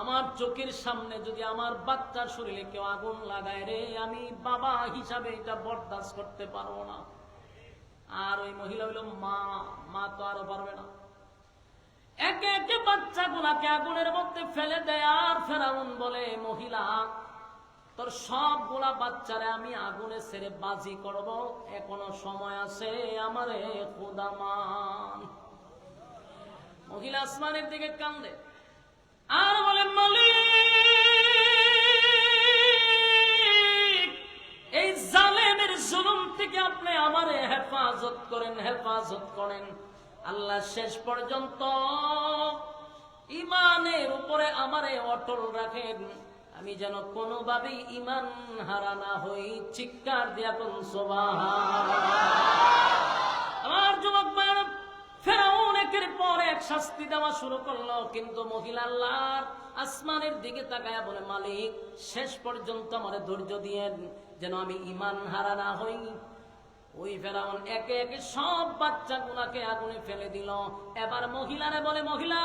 আমার চোখের সামনে যদি আমার বাচ্চার শরীরে কেউ আগুন লাগায় রে, আমি বাবা হিসাবে এটা বরদাস্ত করতে পারবো না। আর ওই মহিলা হইল মা, মা তো আরো পারবে না। একে একে বাচ্চাগুলাকে আগুনের মধ্যে ফেলে দেয়। আর ফেরাউন বলে, মহিলা তোর সবগুলা বাচ্চারে আমি আগুনে ছেড়ে বাজি করব, এখনো সময় আছে, আমারে খোদা মান। মহিলা আসমানের দিকে কান্দে আর বলে, মালিক থেকে আপনি আমারে হেফাজত করেন, হেফাজত করেন। আল্লাহ শেষ পর্যন্ত ইমানের উপরে আমারে অটল রাখেন, আমি যেন কোনোভাবেই ইমান হারা না হই। চিৎকার দিয়া কোন সুবহানাল্লাহ। আমার যুবক ভাইরা, ফেরাউন একের পর এক শাস্তি দেওয়া শুরু করলো, কিন্তু মহিলা আল্লাহর আসমানের দিকে তাকায়া বলে, মালিক শেষ পর্যন্ত আমারে ধৈর্য দিয়েন, যেন আমি ইমান হারা না হই। ওই ফেরাউন একে একে সব বাচ্চাগুলোকে আগুনে ফেলে দিল। এবার মহিলারে বলে, মহিলা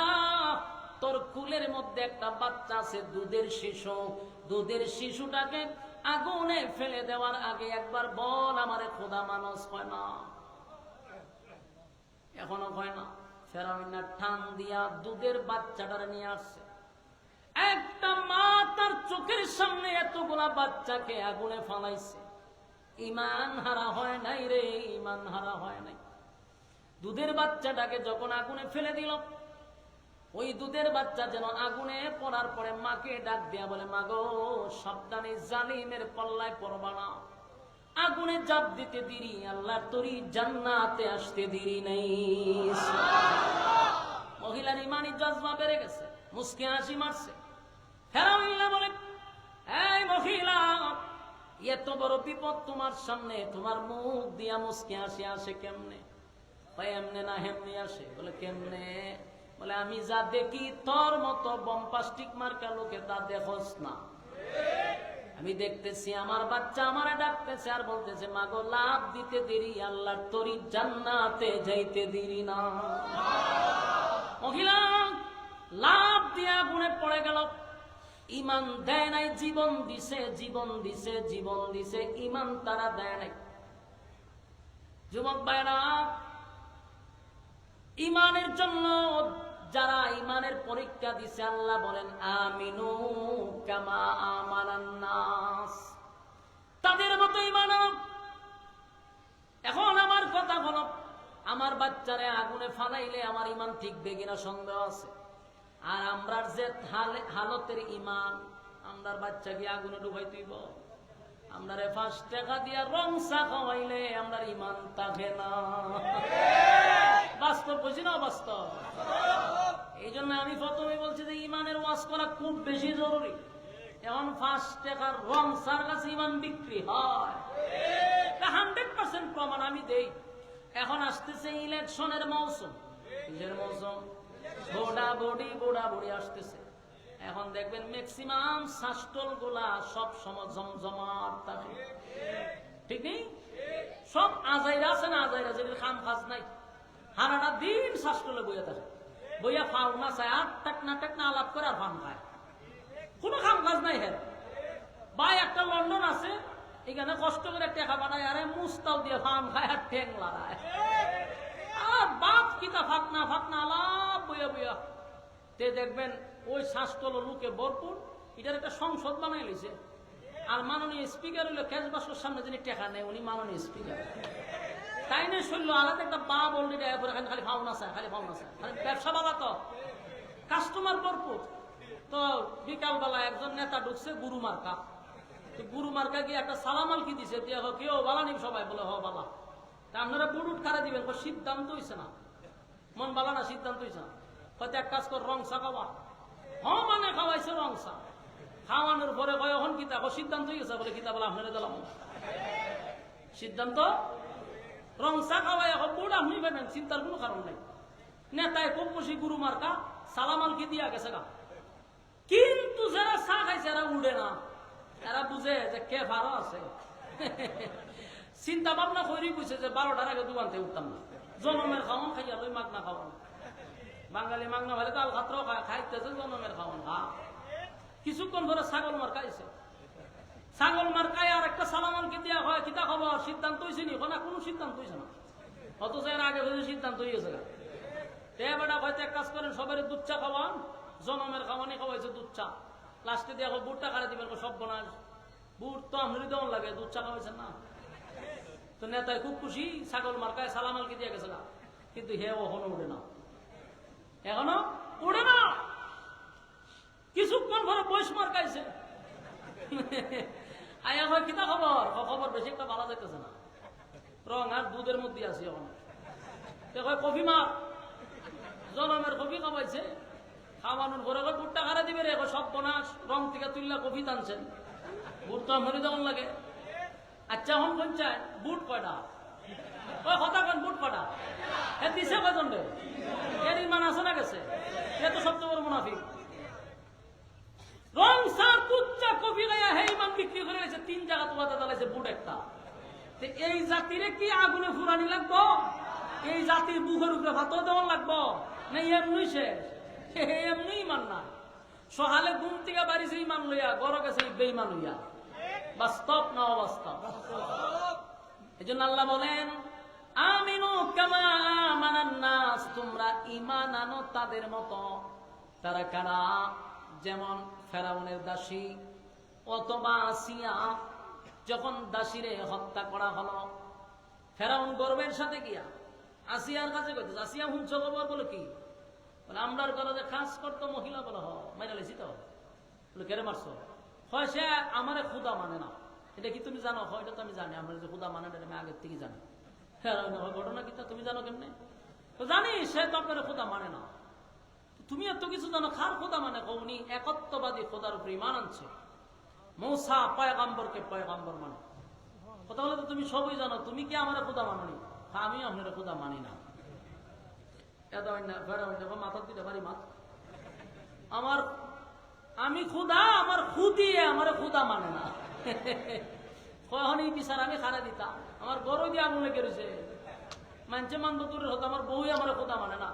তোর কুলের মধ্যে একটা বাচ্চা আছে, দুধের শিশু, দুধের শিশুটাকে আগুনে ফেলে দেওয়ার আগে একবার বল আমারে খোদা মানুষ হয় না? এখনো হয় না। ফেরাউন ঠান দিয়া দুধের বাচ্চাটারে নিয়ে আসছে। একটা মা তার চোখের সামনে এতগুলা বাচ্চাকে আগুনে ফালাইছে, ইমান হারা হয় নাই রে, ইমান হারা হয় নাই। দুধের বাচ্চাটাকে যখন আগুনে ফেলে দিল, ওই দুধের বাচ্চা যেন আগুনে পড়ার পরে মাকে ডাক দিয়া বলে, মা গো সাবধানে, জালিমের পল্লায় পড়বা না, আগুনে জাপ দিতে দেরি, আল্লাহ তোরই জান্নাতে আসতে দেরি নেই। মহিলার ইমানি জজবা বেড়ে গেছে, মুস্কি হাসি মারছে। ফেরাউন বলে, এই মহিলা, এত বড় বিপদ তোমার সামনে, তোমার মুখ দিয়া মুস্কি হাসি আসে কেমনে? এমনে না হেমনি আসে। বলে কেমনে? বলে আমি যা দেখি তোর মতো বম্পাস্টিক মার্কা লোকে তা দেখোস না। আমি দেখতেছি আমার বাচ্চা আমারে ডাকতেছে আর বলতেছে, মাগো লাভ দিতে দেরি, আল্লাহ তোরই জান্নাতে যাইতে দেরি না। মহিলা লাভ দিয়া আগুনে পড়ে গেল। ইমান দেয় নাই, জীবন দিছে, জীবন দিছে, জীবন দিছে, ইমান তারা দেয় নাই। যুবক ভাইরা, ইমানের জন্য যারা ইমানের পরীক্ষা দিছে, আল্লাহ বলেন আমিনু কামা আমানান নাস, তাদের মতো ইমান। এখন আমার কথা হলো, আমার বাচ্চারে আগুনে ফালাইলে আমার ইমান ঠিকবে কিনা সন্দেহ আছে। আর আমরার যে হালতের ইমান, আমরার বাচ্চা কি আগুনে ডুবাই তুইব? আমরারে 5 টাকা দিয়া রং চা খাওয়াইলে আমরার ইমান থাকে না। বাস্তব বুঝি না? বাস্তব। এই জন্য আমি প্রথমে বলছি যে ইমানের ওয়াজ করা খুব বেশি জরুরি। এখন 5 টাকার রং চার কাছে ইমান বিক্রি হয়, 100% প্রমাণ আমি দেই। এখন আসতেছে ইলেকশনের মৌসুম। কিসের মৌসুম? বোড়া বড়ি আসতেছে। এখন দেখবেন ম্যাক্সিমাম শাসটল গুলা সব সময় জমজমাট থাকে, ঠিক নেই? সব আজাইরা আছে না, আজাইরা যেটা কাম কাজ নাই, হারাটা দিন শাসটলে বইয়া থাকে, বইয়া ফাউ না চায়, আর টাকনা আলাপ করে আর ফান খায়, কোনো কাম কাজ নাই। হ্যাঁ ভাই, একটা লন্ডন আছে, এখানে কষ্ট করে টেকা বানায়, আরে মুস্তাও দিয়ে ফান খায় আর ঠেং লড়ায়, আর বাপ কিতা ফাকনা আলাপ বইয়া বইয়া। তে দেখবেন ওই শাসতল লোকে ভরপুর, এটার একটা সংসদ বানাই লিছে। আর মাননীয় স্পিকার হইলো ক্যাশবাসের সামনে যিনি টেকা নেই, উনি মাননীয় স্পিকার। তাই না শুনলো আলাদা একটা বাপ অলরেডি খালি ফাউনা চায়, খালি ব্যবসা বালা, তো কাস্টমার ভরপুর। তো বিকালবেলা একজন নেতা ঢুকছে গুরু মার্কা, তো গুরু মার্কা গিয়ে একটা সালামাল কি দিছে, কেউ বালা নিব, সবাই বলে হ বালা। তা আপনারা বুড়ুট খারা দিবেন, সিদ্ধান্ত হইছে না, মন বালা না, সিদ্ধান্ত হইছে না। হয়তো এক কাজ কর, রং চা খাওয়া। মানে খাওয়াইছে রং চা, খাওয়ানোর পরে কয় এখন কিতা, সিদ্ধান্ত হয়ে গেছে, বলে কিতা বলে আপনারা দিলাম সিদ্ধান্ত, রং চা খাওয়াই এখন বুড় আপনি পাবেন, চিন্তার কোনো কারণ নাই। নেতায় খুব খুশি, গুরু মার্কা সালামাল কি দিয়া গেছে গা। কিন্তু যারা চা খাইছে এরা উড়ে না, এরা বুঝে যে কে ভালো আছে। চিন্তা ভাবনা করি বুঝছে যে 12টার আগে দোকান থেকে উঠতাম না, জনমের খাওয়ান খাইয়া লই, মাগনা খাওয়ান। বাঙালি মাগনা ভালে তাল খাত্র খাইতেছে, জনমের খাওয়ান খা। কিছুক্ষণ ধরে ছাগল মার খাইছে, ছাগল মার খাই আর একটা সালামানকে দেওয়া হয়, কিতা খবর, সিদ্ধান্ত হয়েছে নি? না, কোনো সিদ্ধান্ত হয়েছে না, অথচ এর আগে সিদ্ধান্ত হয়ে গেছে। বেটা হয়তো এক কাজ করেন, সবাই দুধ চা খাওয়ান, জনমের খাওয়ানি খাওয়াইছে দুধ চা, লাস্টে দিয়ে বুটটা কাটে দিবেন, সব বনাস বুট তো আমরি দেওয়ান লাগে, দুধ চা খাওয়াইছেন না। তো নেতায় খুব খুশি, ছাগল মার্কায় সালামালকে দিয়ে গেছে, কিন্তু হে ওখানে উঠে না, এখনো উঠে না। কিছুক্ষণ পরে বয়স মার্কাইছে, আয়া হয় কিতা খবর, খবর বেশি একটা ভালো যাইতেছে না। রং আর দুধের মধ্যে আছে এখন কফি মার জনমের কফি খাওয়াইছে খাওয়ানোর পরে বুটটা খারা দিবে রে সব বনাস রং থেকে তুললা কফি টানছেন বুট তো মরে যেমন লাগে আচ্ছা এখন কোন চায় বুট কয়টা ওই কথা কোন বুট কয়টা এ দিছে কয়জন রে এর ইমান আছে না গেছে এ তো সবচেয়ে বড় মুনাফিক রং সার কুচ্চা কফি গায়া হে ইমান বিক্রি করে গেছে 3 জায়গা তোমার দালাইছে বুট একটা এই জাতিরে কি আগুনে ফুরানি লাগবো এই জাতির বুকের উপরে ভাত দেওয়ার লাগবো না এমনি শেষ এমনি ইমান না সকালে ঘুম থেকে বাড়িছে ইমান লইয়া গড় গেছে বেইমান লইয়া বাস্তব না অবাস্তব এই জন্য আল্লাহ বলেন আমিনু কামা আমানান নাস তোমরা ঈমান আনো তাদের মতো তারা কারা যেমন ফেরাউনের দাসী অথবা আসিয়া যখন দাসীরে হত্যা করা হলো ফেরাউন গর্বের সাথে গিয়া আসিয়ার কাছে কইতেছে আসিয়া হুঁচ খবর বলো কি বলে আমরার ঘরে যে কাজ করতো মহিলা বলো মাইনা লেছি তো বলে কেড়ে মারছো হয় সে আমারে খুদা মানে না এটা কি তুমি জানো হয় এটা তো আমি জানি আমরা যে খুদা মানে আমি আগের থেকে জানি ফেরাউন ঘটনা কি তুমি জানো কেমনে তো জানি সে তো আপনার খুদা মানে না তুমি এত কিছু জানো খার খোদা মানে উনি একত্ববাদী খোদার উপর ঈমান আনছে মূসা পয়গম্বরকে পয়গম্বর মানে কথা বলে তো তুমি সবই জানো তুমি কি আমার খোদা মানোনি আমি আপনার খোদা মানি না মাথা দিতে পারি মাথা আমার আমি খুদা আমার খুদি আমার খুদা মানে না কখন এই বিচার আমি খারা দিতাম আমার গরু দিয়ে আগুন লেগে রয়েছে মানছে মানব দূরের হতো আমার বউই আমার খোদা মানে না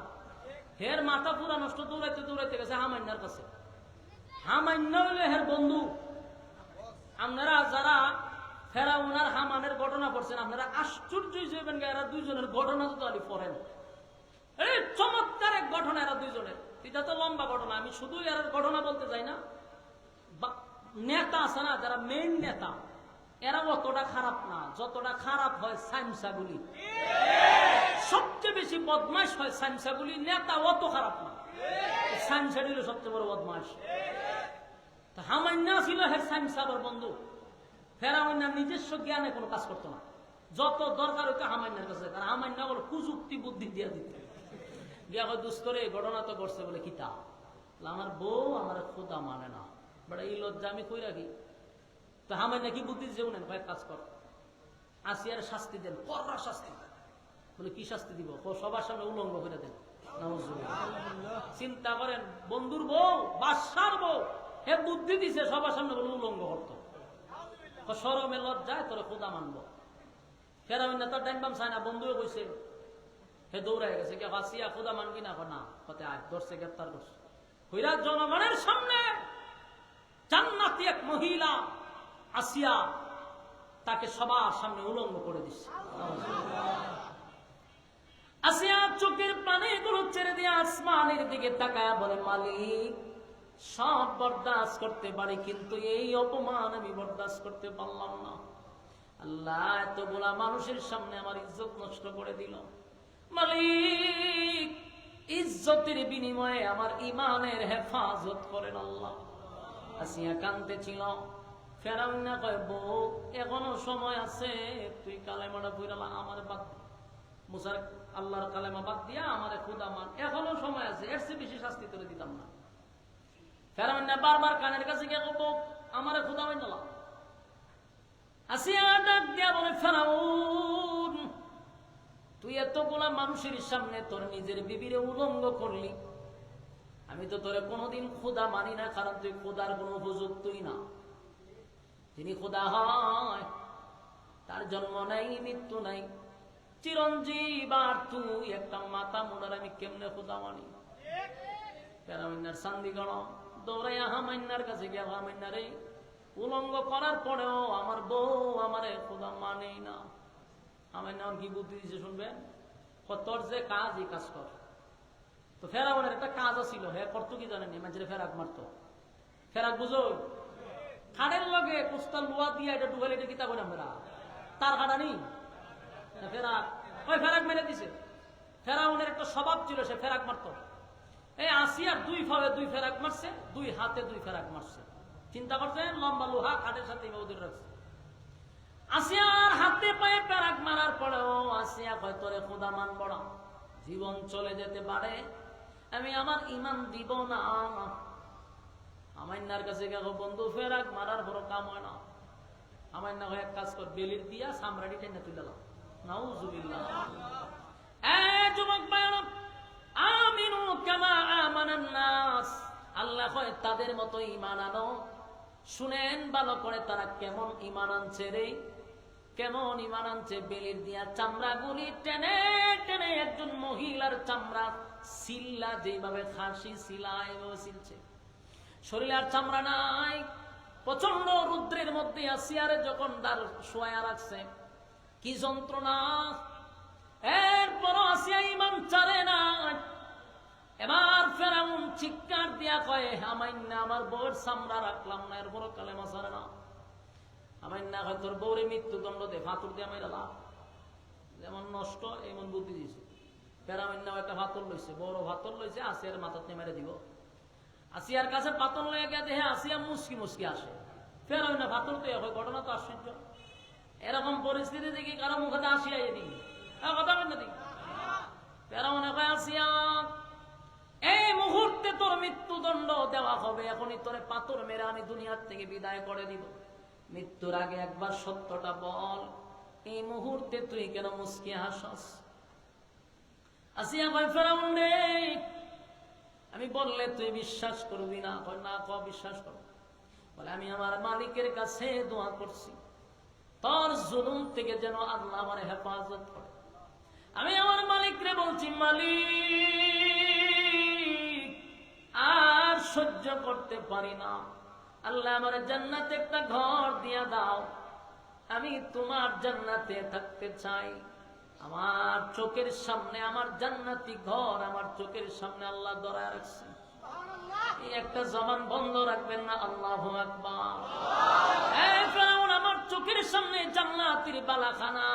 হের মাথা পুরা নষ্ট দৌড়াইতে দৌড়াইতে গেছে হামান্যার কাছে হামান্য হইলে হের বন্ধু আপনারা যারা ফেরাউনার হামানের ঘটনা পড়ছেন আপনারা আশ্চর্য হইবেন এরা দুইজনের ঘটনা তো আলি পড়েন এই চমৎকার এক ঘটনা এরা দুইজনের এটা তো লম্বা ঘটনা আমি শুধু এর ঘটনা বলতে চাই না নেতা আছে না যারা মেইন নেতা এরা অতটা খারাপ না যতটা খারাপ হয় সাইমসাগুলি সবচেয়ে বেশি বদমাইশ হয় সাইমসাগুলি নেতা অত খারাপ না সাইমসাগুলি সবচেয়ে বড় বদমাইশ হামান্না ছিল হের সাইমসাবার বন্ধু ফেরাউন্না নিজস্ব জ্ঞানে কোনো কাজ করতো না যত দরকার হইতো হামান্নার কাছে কারণ হামান্না বলে প্রযুক্তি বুদ্ধি দিয়ে দিত গিয়া হয় দুস্তরে ঘটনা তো করছে বলে কিতা আমার বউ আমার খোদা মানে না বড় এই লজ্জা আমি কই রাখি তো হামান্না কি বুদ্ধি দিয়েছে উনেন কয়েক কাজ কর আসিয়ার শাস্তি দেন কররা শাস্তি বলে কি শাস্তি দিব সবার সামনে উলঙ্গ করে দেন চিন্তা করেন বন্ধুর বউ বাদশার বউ হে বুদ্ধি দিছে সবার সামনে বলে উলঙ্গ করতো সরমে লজ্জায় তোরে খোদা মানবো ফেরাউন তার ডাইন বাম চায় না বন্ধুও কইছে হে দৌড়াই গেছে কে আসিয়া খোদা মানবি না না কতে আয় ধরছে গ্রেপ্তার করছে হইরা জনগণের সামনে জান্নাতি এক মহিলা আসিয়া তাকে সবার সামনে উলঙ্গ করে দিচ্ছে আসিয়া চোখের পানিগুলো ছেড়ে দিয়ে আসমানের দিকে তাকায়া বলে মালিক সব বরদাস্ত করতে পারি কিন্তু এই অপমান আমি বরদাস্ত করতে পারলাম না আল্লাহ এতগুলা মানুষের সামনে আমার ইজ্জত নষ্ট করে দিল মালিক ইজ্জতের বিনিময়ে আমার ইমানের হেফাজত করেন আল্লাহ আসিয়া কাঁদতেছিল ফেরাউন না কয় বউ এখনো সময় আছে তুই কালেমাটা পড়ালা আমার বাদ মুসার আল্লাহর কালেমা বাদ দিয়া আমারে খোদা মান এখনো সময় আছে এর চেয়ে বেশি শাস্তি করে দিতাম না ফেরাউন না বারবার কানের কাছে গিয়ে বলবো আমারে খোদা মাইন না আসিয়া ডাক দিয়া বলে ফেরাউন তুই এতগুলা মানুষের সামনে তোর নিজের বিবিরে উলঙ্গ করলি আমি তো তোরে কোনোদিন খোদা মানি না কারণ তুই খোদার কোন উপযুক্তই না তিনি খোদা হয় তার জন্ম নাই মৃত্যু নাই চিরঞ্জীব আর তুই একটা মাথা মোড়ার আমি কেমনে খোদা মানি ফেরাউনের সান্দিগণ দৌড়াইয়া হামান্নার কাছে গিয়া হামান্নারে উলঙ্গ করার পরেও আমার বউ আমারে খোদা মানেই না হামান্না কি বুদ্ধি দিচ্ছে শুনবেন তোর যে কাজ এই কাজ কর তো ফেরাউনের একটা কাজ ছিল হ্যাঁ করতো কি জানেনি মানুষের ফেরাক মারতো ফেরাক বুঝো খাড়ের লগে কুস্তার লোয়া দিয়া এটা ডুবাইলে এটা কিতা করি আমরা তার কাটা নেই ফেরাক ওই ফেরাক মেরে দিছে ফেরাউনের একটা স্বভাব ছিল সে ফেরাক মারতো এই আসিয়ার দুই ফাবে দুই ফেরাক মারছে দুই হাতে দুই ফেরাক মারছে চিন্তা করছে লম্বা লোহা খাটের সাথে ওদের রাখছে আসিয়ার হাতে পায়ে প্যারাক মারার পরেও আসিয়া কয় তোরে খোদা মানব না, জীবন চলে যেতে পারে, আমি আমার ইমান দিব না। আমাইনার কাছে গেল, বন্ধু ফেরাক মারার বড় কাম হয় না, আমার না হয় এক কাজ কর, বেলির দিয়া সামরাটি টেনে তুলে দাও। নাউজুবিল্লাহ। যুবক ভাইরা, আমিনু কামা আমানান নাস, আল্লাহ কয় তাদের মতো ঈমান আনো। শুনেন ভালো করে, তারা কেমন ঈমান আনছে রে, কেমন ঈমান আনছে। বেলির দিয়া চামড়াগুলি টেনে টেনে একজন মহিলার চামড়া সিল্লা যেভাবে খাসি সিলাই সিলছে, শরীরে আর চামড়া নাই, প্রচন্ড রুদ্রের মধ্যে আসিয়ারে যখন তার শোয়া রাখছে, কি যন্ত্রণা। এরপর আসিয়া ইমান ছাড়ে না। এবার ফেরাউন চিৎকার দিয়া কয়, আমাইন্না আমার বউর চামড়া রাখলাম না, এর বড় কালেমা ছাড়ে না। আমাইন্না কয় তোর বউরে মৃত্যুদণ্ড দে, ফাতুর দিয়ে আমার লাভ, যেমন নষ্ট এমন বুদ্ধি দিয়েছে। ফেরাউন একটা ফাতর লইছে, বড় ফাতর লইছে, আসিয়ার মাথাতে মেরে দিব। আসিয়ার কাছে পাতল লয়ে গিয়ে দেখে আসিয়া মুসকি মুসকি আসে। ফেরাউন না ফাতল তো হয়, ঘটনা তো আশ্চর্য। এরকম পরিস্থিতি দেখি কারো মুখে আসিয়া এদিকে কথা বলেন না, ফেরাউন কয় আসিয়া এই মুহূর্তে তোর মৃত্যুদণ্ড দেওয়া হবে, এখনই তোরে পাথর মেরে আমি দুনিয়ার থেকে বিদায় করে দিব। মৃত্যুর আগে একবার সত্যটা বল, এই মুহূর্তে তুই কেন মুসকি হাসস? আসিয়া কয় ফেরাউন রে, আমি বললে তুই বিশ্বাস করবি না। কয় না, ক বিশ্বাস কর। বলে আমি আমার মালিকের কাছে দোয়া করছি তোর জুলুম থেকে যেন আল্লাহ আমার হেফাজত করে। আমি আমার মালিকরে বলছি, মালিক আর সহ্য করতে পারি না, আল্লাহ আমার জান্নাতে একটা ঘর দিয়া দাও, আমি তোমার জান্নাতে থাকতে চাই। আমার চোখের সামনে আমার জান্নাতি ঘর আমার চোখের সামনে আল্লাহ ধরায় রাখছে। এই একটা জবান বন্ধ রাখবেন না, আল্লাহু আকবার। ফেরাউন আমার চোখের সামনে জান্নাতের বালাখানা,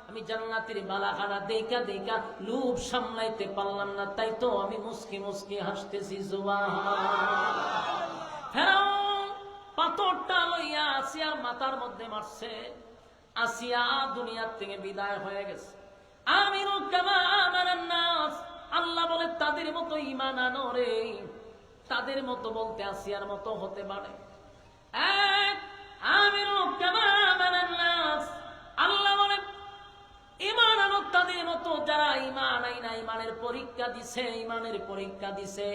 আমি জান্নাতের বালাখানা দেখা দেখা লোভ সামলাইতে পারলাম না, তাই তো আমি মুস্কি মুস্কি হাসতেছি। সুবহানাল্লাহ। ফেরাউন পাথরটা লইয়া আসিয়ার মাথার মধ্যে মারছে, আসিয়া দুনিয়ার থেকে বিদায় হয়ে গেছে। আমিনু কামা আমানান নাস, আল্লাহ বলে তাদের মতো ঈমান আনো রে। তাদের মতো বলতে আসিয়ার মতো হতে পারে। আমিনু কামা আমানান নাস, আল্লাহ বলে ঈমান আনো তাদের মতো যারা ঈমান আইনা ঈমানের পরীক্ষা দিছে, ঈমানের পরীক্ষা দিছে,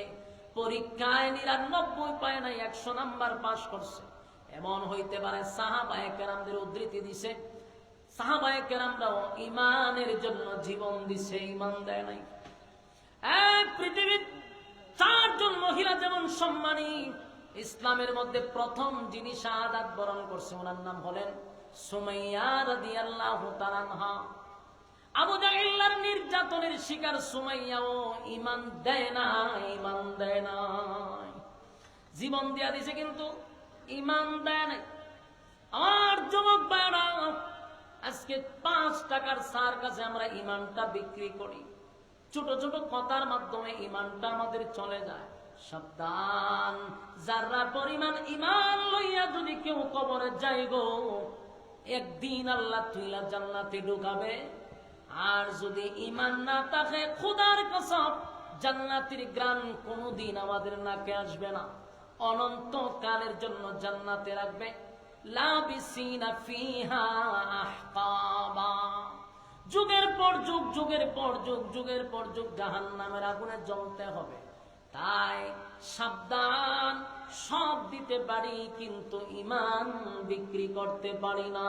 পরীক্ষায় 99 পায় নাই, 100 নাম্বার পাস করছে। এমন হইতে পারে সাহাবায়ে কেরামদের উদ্ধৃতি দিছে, সাহাবায়ে কেরামরাও ঈমানের জন্য জীবন দিছে, ঈমান দেয় নাই। পৃথিবীর 4 জন মহিলা যেমন সম্মানী, ইসলামের মধ্যে প্রথম যিনি শাহাদাত বরণ করছে ওনার নাম হলেন সুমাইয়া রাদিয়াল্লাহু তাআলা আনহা। আবু জাহলের নির্যাতনের শিকার সুমাইয়াও ঈমান দেয় না, ঈমান দেয় না, জীবন দিয়া দিছে কিন্তু ঈমান দেয় নাই। আমার যুবক ভাইরা, আজকে 5 টাকার সার কাছে আমরা ঈমানটা বিক্রি করি, ছোট ছোট কথার মাধ্যমে ঈমানটা আমাদের চলে যায়। সাবধান, যারা পরিমাণ ঈমান লইয়া যদি কেউ কবরে যায় গো, একদিন আল্লাহ তুইলা জান্নাতে ঢুকাবে। আর যদি ঈমান না থাকে, খোদার কসম জান্নাতের গ্রান কোনদিন আমাদের নাকে আসবে না, অনন্ত কালের জন্য জান্নাতে রাখবে। লাবিসিনা ফিহা আহকাবা, যুগের পর যুগ, যুগের পর যুগ, যুগের পর যুগ জাহান্নামের আগুনে জ্বলতে হবে। তাই সাবধান, সব দিতে পারি কিন্তু ঈমান বিক্রি করতে পারি না।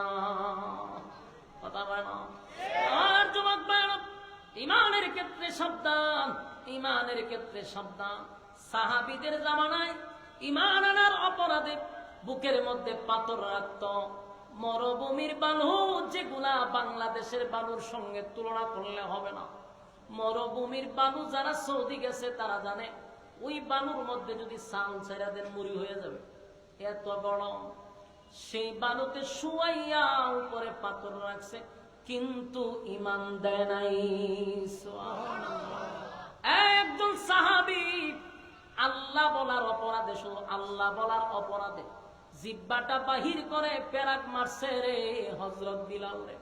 কথা বলে না? আর যুবক ভাইরা, ঈমানের ক্ষেত্রে সাবধান, ঈমানের ক্ষেত্রে সাবধান। সাহাবীদের জামানায় ঈমান আনার অপরাধে বুকের মধ্যে পাথর রাখত। মরুভূমির বালু যেগুলা বাংলাদেশের বালুর সঙ্গে তুলনা করলে হবে না। মরুভূমির বালু যারা সৌদি গেছে তারা জানে, ওই বালুর মধ্যে যদি সাল ছেড়া দেন মুড়ি হয়ে যাবে, এত বড়। সেই বালুতে শুয়াইয়া উপরে পাথর রাখছে, কিন্তু ঈমান দেয় নাই। একজন সাহাবী আল্লাহ বলার অপরাধে, শুধু আল্লাহ বলার অপরাধে জিব্বাটা বাহির করে পেরাক মারছে রে হযরত বিলাল রে।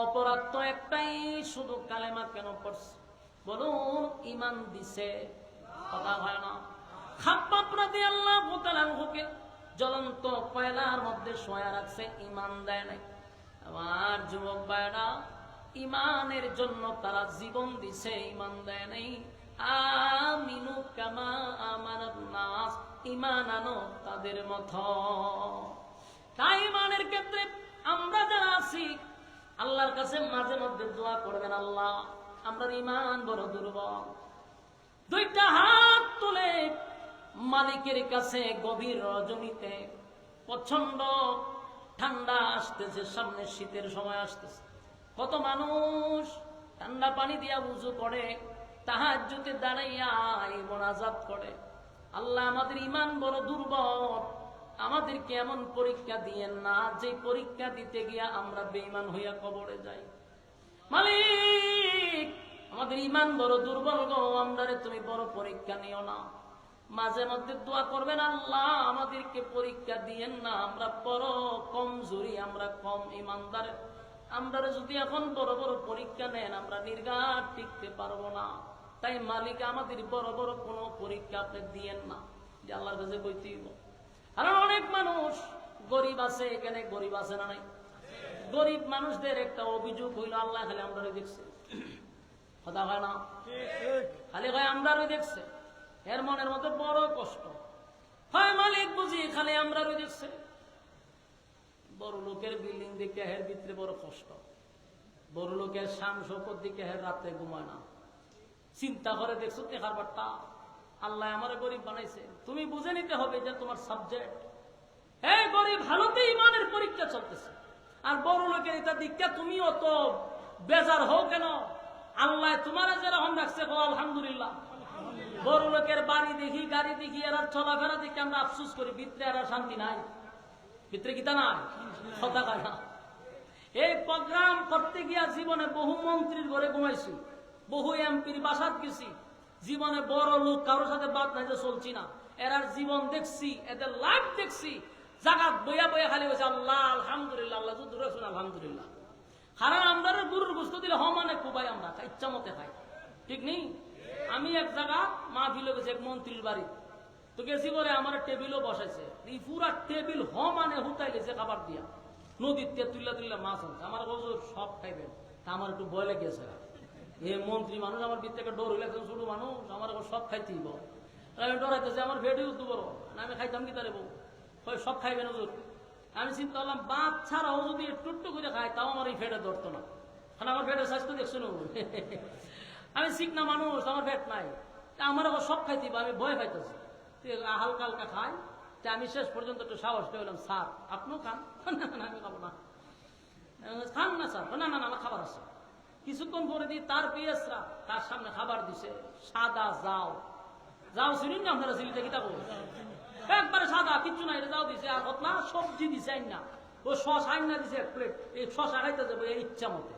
অপরাধ তো একটাই, শুধু কালেমা কেন পড়ছে বলুন? ঈমান দিছে, কথা হয় না। খাব্বাব রাদিয়াল্লাহু তাআলা আনহুকে জ্বলন্ত কয়লার মধ্যে শোয়া রাখছে, ঈমান দেয় নাই। আমার যুবক ভাইরা, ঈমানের জন্য তারা জীবন দিছে, ঈমান দেয় নাই। আমিনু কামা আমানান নাস, ঈমান আনো তাদের মতো। তাই ঈমানের ক্ষেত্রে আমরা যারা আছি আল্লাহর কাছে মাঝে মধ্যে দোয়া করবেন, আল্লাহ আমরা ঈমান বড় দুর্বল। দুইটা হাত তুলে মালিকের কাছে গভীর রজনীতে, প্রচন্ড ঠান্ডা আসতেছে, সামনে শীতের সময় আসতেছে, কত মানুষ ঠান্ডা পানি দিয়া উযু করে, তাহাজ্জুদে দাঁড়াইয়া মোনাজাত করে, আল্লাহ আমাদের ঈমান বড় দুর্বল, আমাদেরকে এমন পরীক্ষা দিয়েন না যে পরীক্ষা দিতে গিয়া আমরা বেঈমান হইয়া কবরে যাই। মালিক আমাদের ঈমান বড় দুর্বল গো, আমরারে তুমি বড় পরীক্ষা নিও না। মাঝে মধ্যে দোয়া করবেন, আল্লাহ আমাদেরকে পরীক্ষা দিয়েন না, আমরা বড় কমজোরি, আমরা কম ঈমানদার, আমরা যদি এখন বড় বড় পরীক্ষা নেন আমরা নির্ঘাত টিকতে পারবো না। তাই মালিক আমাদের বড় বড় কোনো পরীক্ষা আপনি দিয়েন না, যে আল্লাহর কাছে কইতেই। কারণ অনেক মানুষ গরিব আছে, এখানে গরিব আছে না নাই? গরিব মানুষদের একটা অভিযোগ হইল, আল্লাহ খালি আমরাই দেখছে, কথা হয় না? খালি হয় আমরাই দেখছে, এর মনের মধ্যে বড় কষ্ট হয়। মালিক বুঝি খালি আমরাই দেখছে। বড় লোকের বিল্ডিং দেখে হের ভিতরে বড় কষ্ট, বড় লোকের শান শৌকত দিকে হের রাতে ঘুমায় না, চিন্তা করে দেখছো টেকার বার্তা, আল্লাহ আমারে গরিব বানাইছে। তুমি বুঝে নিতে হবে যে তোমার সাবজেক্ট, এই গরিব হালতে ঈমানের পরীক্ষা চলতেছে। আর বড় লোকের এটা দীক্ষা তুমি অত বেজার হও কেন? আল্লাহ তোমার যেরকম রাখছে আলহামদুলিল্লাহ। বড় লোকের বাড়ি দেখি, গাড়ি দেখি, এরা চলাফেরা দেখি আমরা আফসোস করি, ভিতরে এরা শান্তি নাই, ভিতরে গীতা নাই, কথা কয় না। এই প্রোগ্রাম করতে গিয়া জীবনে বহু মন্ত্রীর ঘরে ঘুমাইছি, বহু এমপির বাসাত গেছি, জীবনে বড় লোক কারোর সাথে বাদ নাই যে চলছি না, এরার জীবন দেখছি, এদের লাইফ দেখছি, জাগাত বইয়া বইয়া খালি হয়েছে আল্লাহ আলহামদুলিল্লাহ, আল্লাহ যুদ্ধ রাখছেন আলহামদুলিল্লাহ। কারণ আমরা গরুর গোস্ত দিলে মানে কুবাই, আমরা ইচ্ছা মতে খাই, ঠিক নেই? আমি এক জায়গা মাহফিলে গেছি এক মন্ত্রীর বাড়ি, তো গেছি বলে আমার টেবিলও বসাইছে, এই পুরা টেবিল মানে হুতাই গেছে খাবার দিয়া, নদীর তে তুল্লা তুল্লা মাছ আনছে। আমার হুজুর সব খাইবেন, তা আমার একটু ভয় লেগেছে, এ মন্ত্রী মানুষ, আমার ভিত থেকে ডর হইলে ছোট মানুষ, আমার সব খাইতেই বল, আমি ডরাইতেছি আমার ভেটে উঠতে বড় না, আমি খাইতাম কি তারে বউ সব খাইবেন হুজুর। আমি চিন্তা করলাম বাদ ছাড়াও যদি একটু করে খায় তাও আমার এই ফেটে ধরতো না, কারণ আমার ফেটের স্বাস্থ্য দেখছো না, আমি শিখনা মানুষ, আমার ফেট নাই, আমার আবার সব খাইতে, আমি ভয় খাইতেছি, হালকা হালকা খাই। আমি শেষ পর্যন্ত একটু সাহস পেলাম, স্যার আপনিও খান? আমি খাবো না। খান না স্যার? না না না আমার খাবার আছে। কিছুক্ষণ পরে দিয়ে তার পিএসরা তার সামনে খাবার দিছে, সাদা যাও যাও শুনুন না, আপনারা সিলিটা কি থাকবো একবারে সাদা, কিচ্ছু নাই, যাও দিছে। আর না সবজি দিছে না, ও শস আইন না দিছে এক প্লেট, এই শসা খাইতে যাবো এই ইচ্ছা মতে।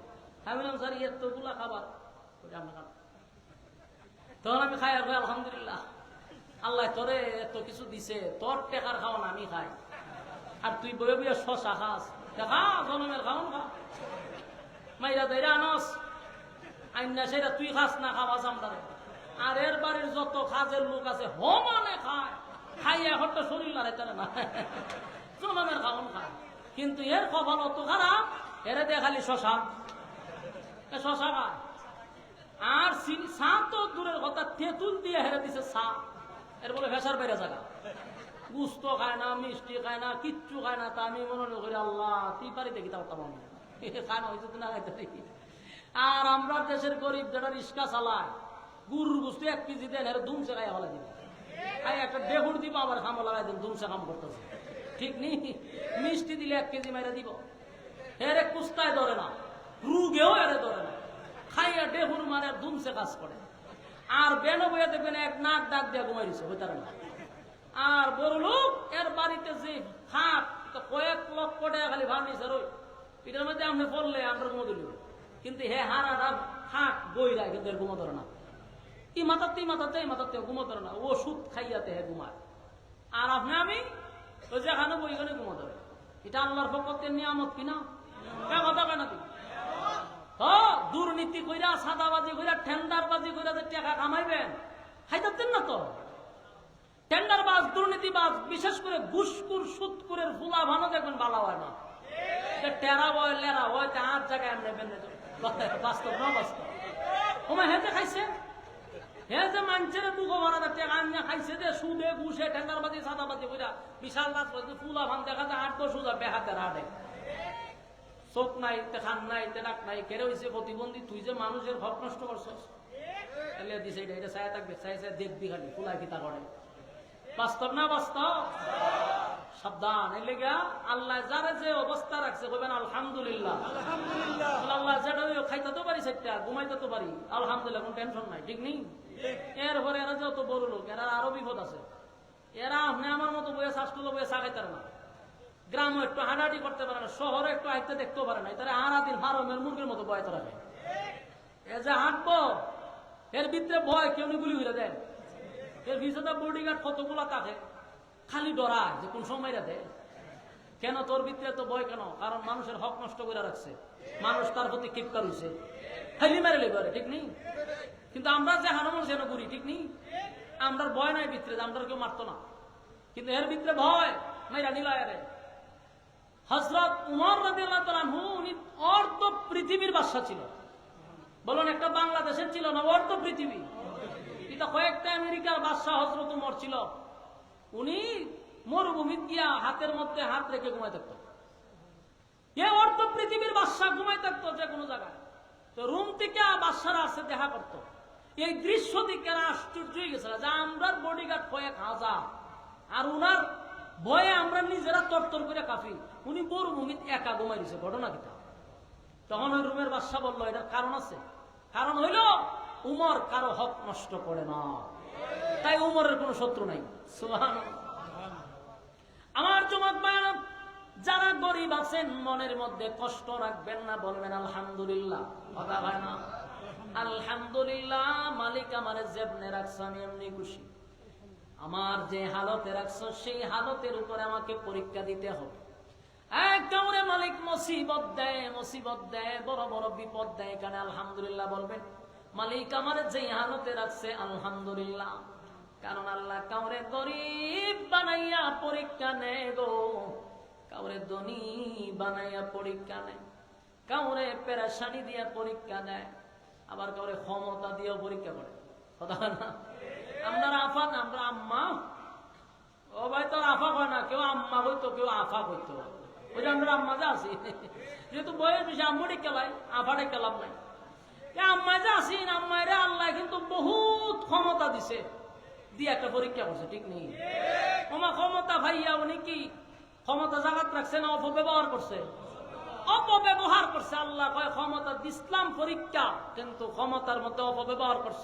আমি বললাম স্যার এতগুলা খাবার তখন আমি খাই, আর আলহামদুলিল্লাহ আল্লাহ তোরে এত কিছু দিছে, তোর টেকার খাওয়ান আমি খাই, আর তুই বয়ে বইয়ে শসা খাস, দেখা জনমের খাওয়ান খা, মাইরা দেরা আনস আইন না সেটা তুই খাস না, খাওয়াস আমরা। আর এর বাড়ির যত কাজের লোক আছে মানে খায়, খাইয়া হয়তো শরীর লাগাইতে না, জনমের খাওয়ান খায়। কিন্তু এর কপাল অত খারাপ, এরা দিয়ে খালি শশা শশা খায়। আর চা তো দূরের কথা, তেঁতুল দিয়ে হেরে দিছে চা, এর বলে ভেসার বেড়ে জায়গা, গুস্ত খায় না, মিষ্টি খায় না, কিচ্ছু খায় না। তা আমি মনে করি আল্লাহ তুই পারি দেখি তাও তেমন খায় না, হয়তো না খাইতে দেখি। আর আমরা দেশের গরিব যারা রিক্সা চালায়, গুরুর গুস্ত 1 কেজি দেন, এর ধুমসে খাই হলে দিবে, খাই একটা ডেহুর দিব, আবার খামো লাগাই দেন, ধুমসে খাম করতেছে, ঠিক নেই? মিষ্টি দিলে 1 কেজি মাইরা দিব, এর কুস্তায় ধরে না, রুগেও এরে ধরে না, খাইয়া ডেহুর মানে ধুমসে কাজ করে। আর বেনো বইয়া দেখবেন এক নাক ডাক দিয়া ঘুমাই দিচ্ছে, হইতে না। আর বড় লোক এর বাড়িতে যে খাট, কয়েক লক্ষ টাকা খালি ফার্নিচার, ওই এটার মধ্যে আপনি পড়লে আমরা ঘুমো দিল, কিন্তু হে হারাটা খাট বই রায়, কিন্তু এর ঘুমো ধরে না। ই মাথাতে ঘুমো ধরে না, ওষুধ খাইয়াতে হে ঘুমায়। আর আপনি আমি ওই যেখানে বইখানে ঘুমো ধরে। এটা আল্লাহর পক্ষের নিয়ামত কিনা? কথা কেন তুই দুর্নীতি কইরা, সাদাবাজি কইরা, টেন্ডারবাজি কইরা যে টাকা কামাইবেন, খাইতেন না তো। টেন্ডারবাজ, দুর্নীতিবাজ, বিশেষ করে ঘুষখোর, সুদখোরের ফুলা ভানো দেখবেন ভালো হয় না। টেরা বয়, লেরা হয়, আর জায়গায় এমনি বেনে বাস্তব না বাস্তব। ওমা হেতে খাইছে, হে যে মানুষের দুঃখ ভরা টাকা আনিয়া খাইছে যে সুদে, ঘুষে, টেন্ডারবাজি, সাদাবাজি কইরা বিশাল রাত ফুলা ভান দেখা যায় 8-10 হাজার বেহাতে রাডে। চোখ নাই, খান নাই, নাক নাই, কেড়ে হয়েছে প্রতিবন্ধী। তুই যে মানুষের হক নষ্ট করছস, দিছে এটা চাই থাকবে, চাই চাই দেখবি খালি ফুলাই কিতা করে। বাস্তব না বাস্তব? সাবধান। এর লেগে আল্লাহ যারা যে অবস্থা রাখছে বলবেন আলহামদুলিল্লাহ। আল্লাহ যেটা খাইতে তো পারি, সেটা ঘুমাইতে তো পারি, আলহামদুলিল্লাহ, কোন টেনশন নাই, ঠিক নেই। এরপরে এরা যত বড় লোক, এরা আরো বিপদ আছে। এরা আপনি আমার মতো বয়ে শ্বাসগুলো বয়ে চা খাইতে না, গ্রামে একটু হাঁটাহাঁটি করতে পারে না, শহরে একটু আইতে দেখতেও পারে না। তারা হারাদিন ফার্মের মুরগির মতো বয়তে রাখে। এ যে হাঁটবো, এর ভিতরে ভয়, কেউ গুলি ঘুরে দেয়। এর ভিতরে বডিগার্ড কতগুলা থাকে, খালি ডরায় যে কোন সময় দেয়। কেন তোর ভিতরে তো ভয় কেন? কারণ মানুষের হক নষ্ট করে রাখছে, মানুষ তার প্রতি কিপকার হয়েছে, খালি মেরে লেগে, ঠিক নেই। কিন্তু আমরা যে হারানো যেন করি, ঠিক নেই। আমরা ভয় নাই ভিতরে, আমরা কেউ মারতো না, কিন্তু এর ভিতরে ভয় মেরা নিলায়ারে। হযরত উমর রাদিয়াল্লাহু তাআলা আনহু, উনি অর্ধ পৃথিবীর বাদশা ছিল। বলুন, একটা বাংলাদেশের ছিল না, অর্ধ পৃথিবী। এটা কয়েকটা আমেরিকার বাদশা হযরত উমর ছিল। উনি মরুভূমিত গিয়া হাতের মধ্যে হাত রেখে ঘুমাই থাকতো। এ অর্ধ পৃথিবীর বাদশা ঘুমাই থাকতো যে কোনো জায়গায়। তো রুম থেকে বাদশারা আসে দেখা করতো। এই দৃশ্য দিকে আশ্চর্য হয়ে গেছিল যে আমরা বডিগার্ড কয়েক হাজার, আর উনার ভয়ে আমরা নিজেরা তরতর করে কাঁপি। উনি মরুভূমিত একা ঘুমাই দিছে, ঘটনা কিটা? তখন ওই রুমের বাদশা বললো এটার কারণ আছে। কারণ হইল উমর কারো হক নষ্ট করে না, তাই উমরের কোন শত্রু নাই। সুবহানাল্লাহ। আমার জমাত ভাইরা, যারা গরিব আছেন মনের মধ্যে কষ্ট রাখবেন না, বলবেন আলহামদুলিল্লাহ। কথা হয় না? আলহামদুলিল্লাহ, মালিক আমারে যেমনে রাখছে আমি এমনি খুশি। আমার যে হালতে রাখছো সেই হালতের উপরে আমাকে পরীক্ষা দিতে হবে। একদমরে মালিক মুসিবত দেয়, বড় বড় বিপদ দেয়, এখানে আলহামদুলিল্লাহ বলবেন। মালিক আমার যে হালতে রাখছে আলহামদুলিল্লাহ। কারণ আল্লাহ কাউরে গরিব বানাইয়া পরীক্ষা নেয় গো, কাউরে ধনী বানাইয়া পরীক্ষা নেয়, কাউরে পেরেশানি দিয়ে পরীক্ষা নেয়, আবার কাউরে ক্ষমতা দিয়েও পরীক্ষা করে। কথা না? আমরা আফা না, আমরা আম্মা। ও ভাই, তোর আফা হয় না, কেউ আম্মা হইতো, কেউ আফা হইতো। ওই যে আমরা আম্মা যা আছি, যেহেতু বয়স বেশি আম্মুটি খেলাই, আফাটে খেলাম নাই। আম্মা যা আছি, আম্মাইরে আল্লাহ কিন্তু বহুত ক্ষমতা দিছে, দিয়ে একটা পরীক্ষা করছে, ঠিক নেই? ওমা ক্ষমতা ভাইয়া উনি কি ক্ষমতা জাগাত রাখছে না অপব্যবহার করছে? অপব্যবহার করছে। আল্লাহ কয় ক্ষমতা দিসলাম পরীক্ষা, কিন্তু ক্ষমতার মধ্যে অপব্যবহার করছ।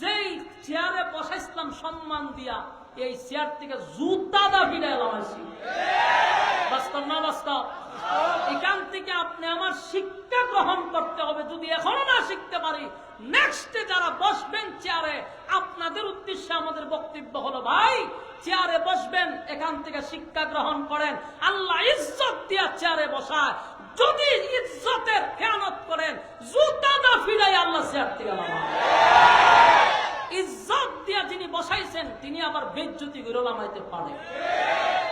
যেই চেয়ারে বসাইছিলাম সম্মান দিয়া, এই চেয়ার থেকে জুতা দা ফিরাই লাগাইছি। বাস্তব না বাস্তব? এখান থেকে আপনি আমার শিক্ষা গ্রহণ করতে হবে। যদি এখনো না শিখতে পারি, নেক্সটে যারা বসবেন চেয়ারে, আপনাদের উদ্দেশ্যে আমাদের বক্তব্য হলো, ভাই চেয়ারে বসবেন, এখান থেকে শিক্ষা গ্রহণ করেন। আল্লাহ ইজ্জত দিয়া চেয়ারে বসায়, যদি ইজ্জতের খেয়ানত করেন, জুতা দা ফিরাই আল্লাহ চেয়ার থেকে লাগায়। ইজ্জত দিয়া যিনি বসাইছেন তিনি আবার বেজ্জতি করে লামাইতে পারে।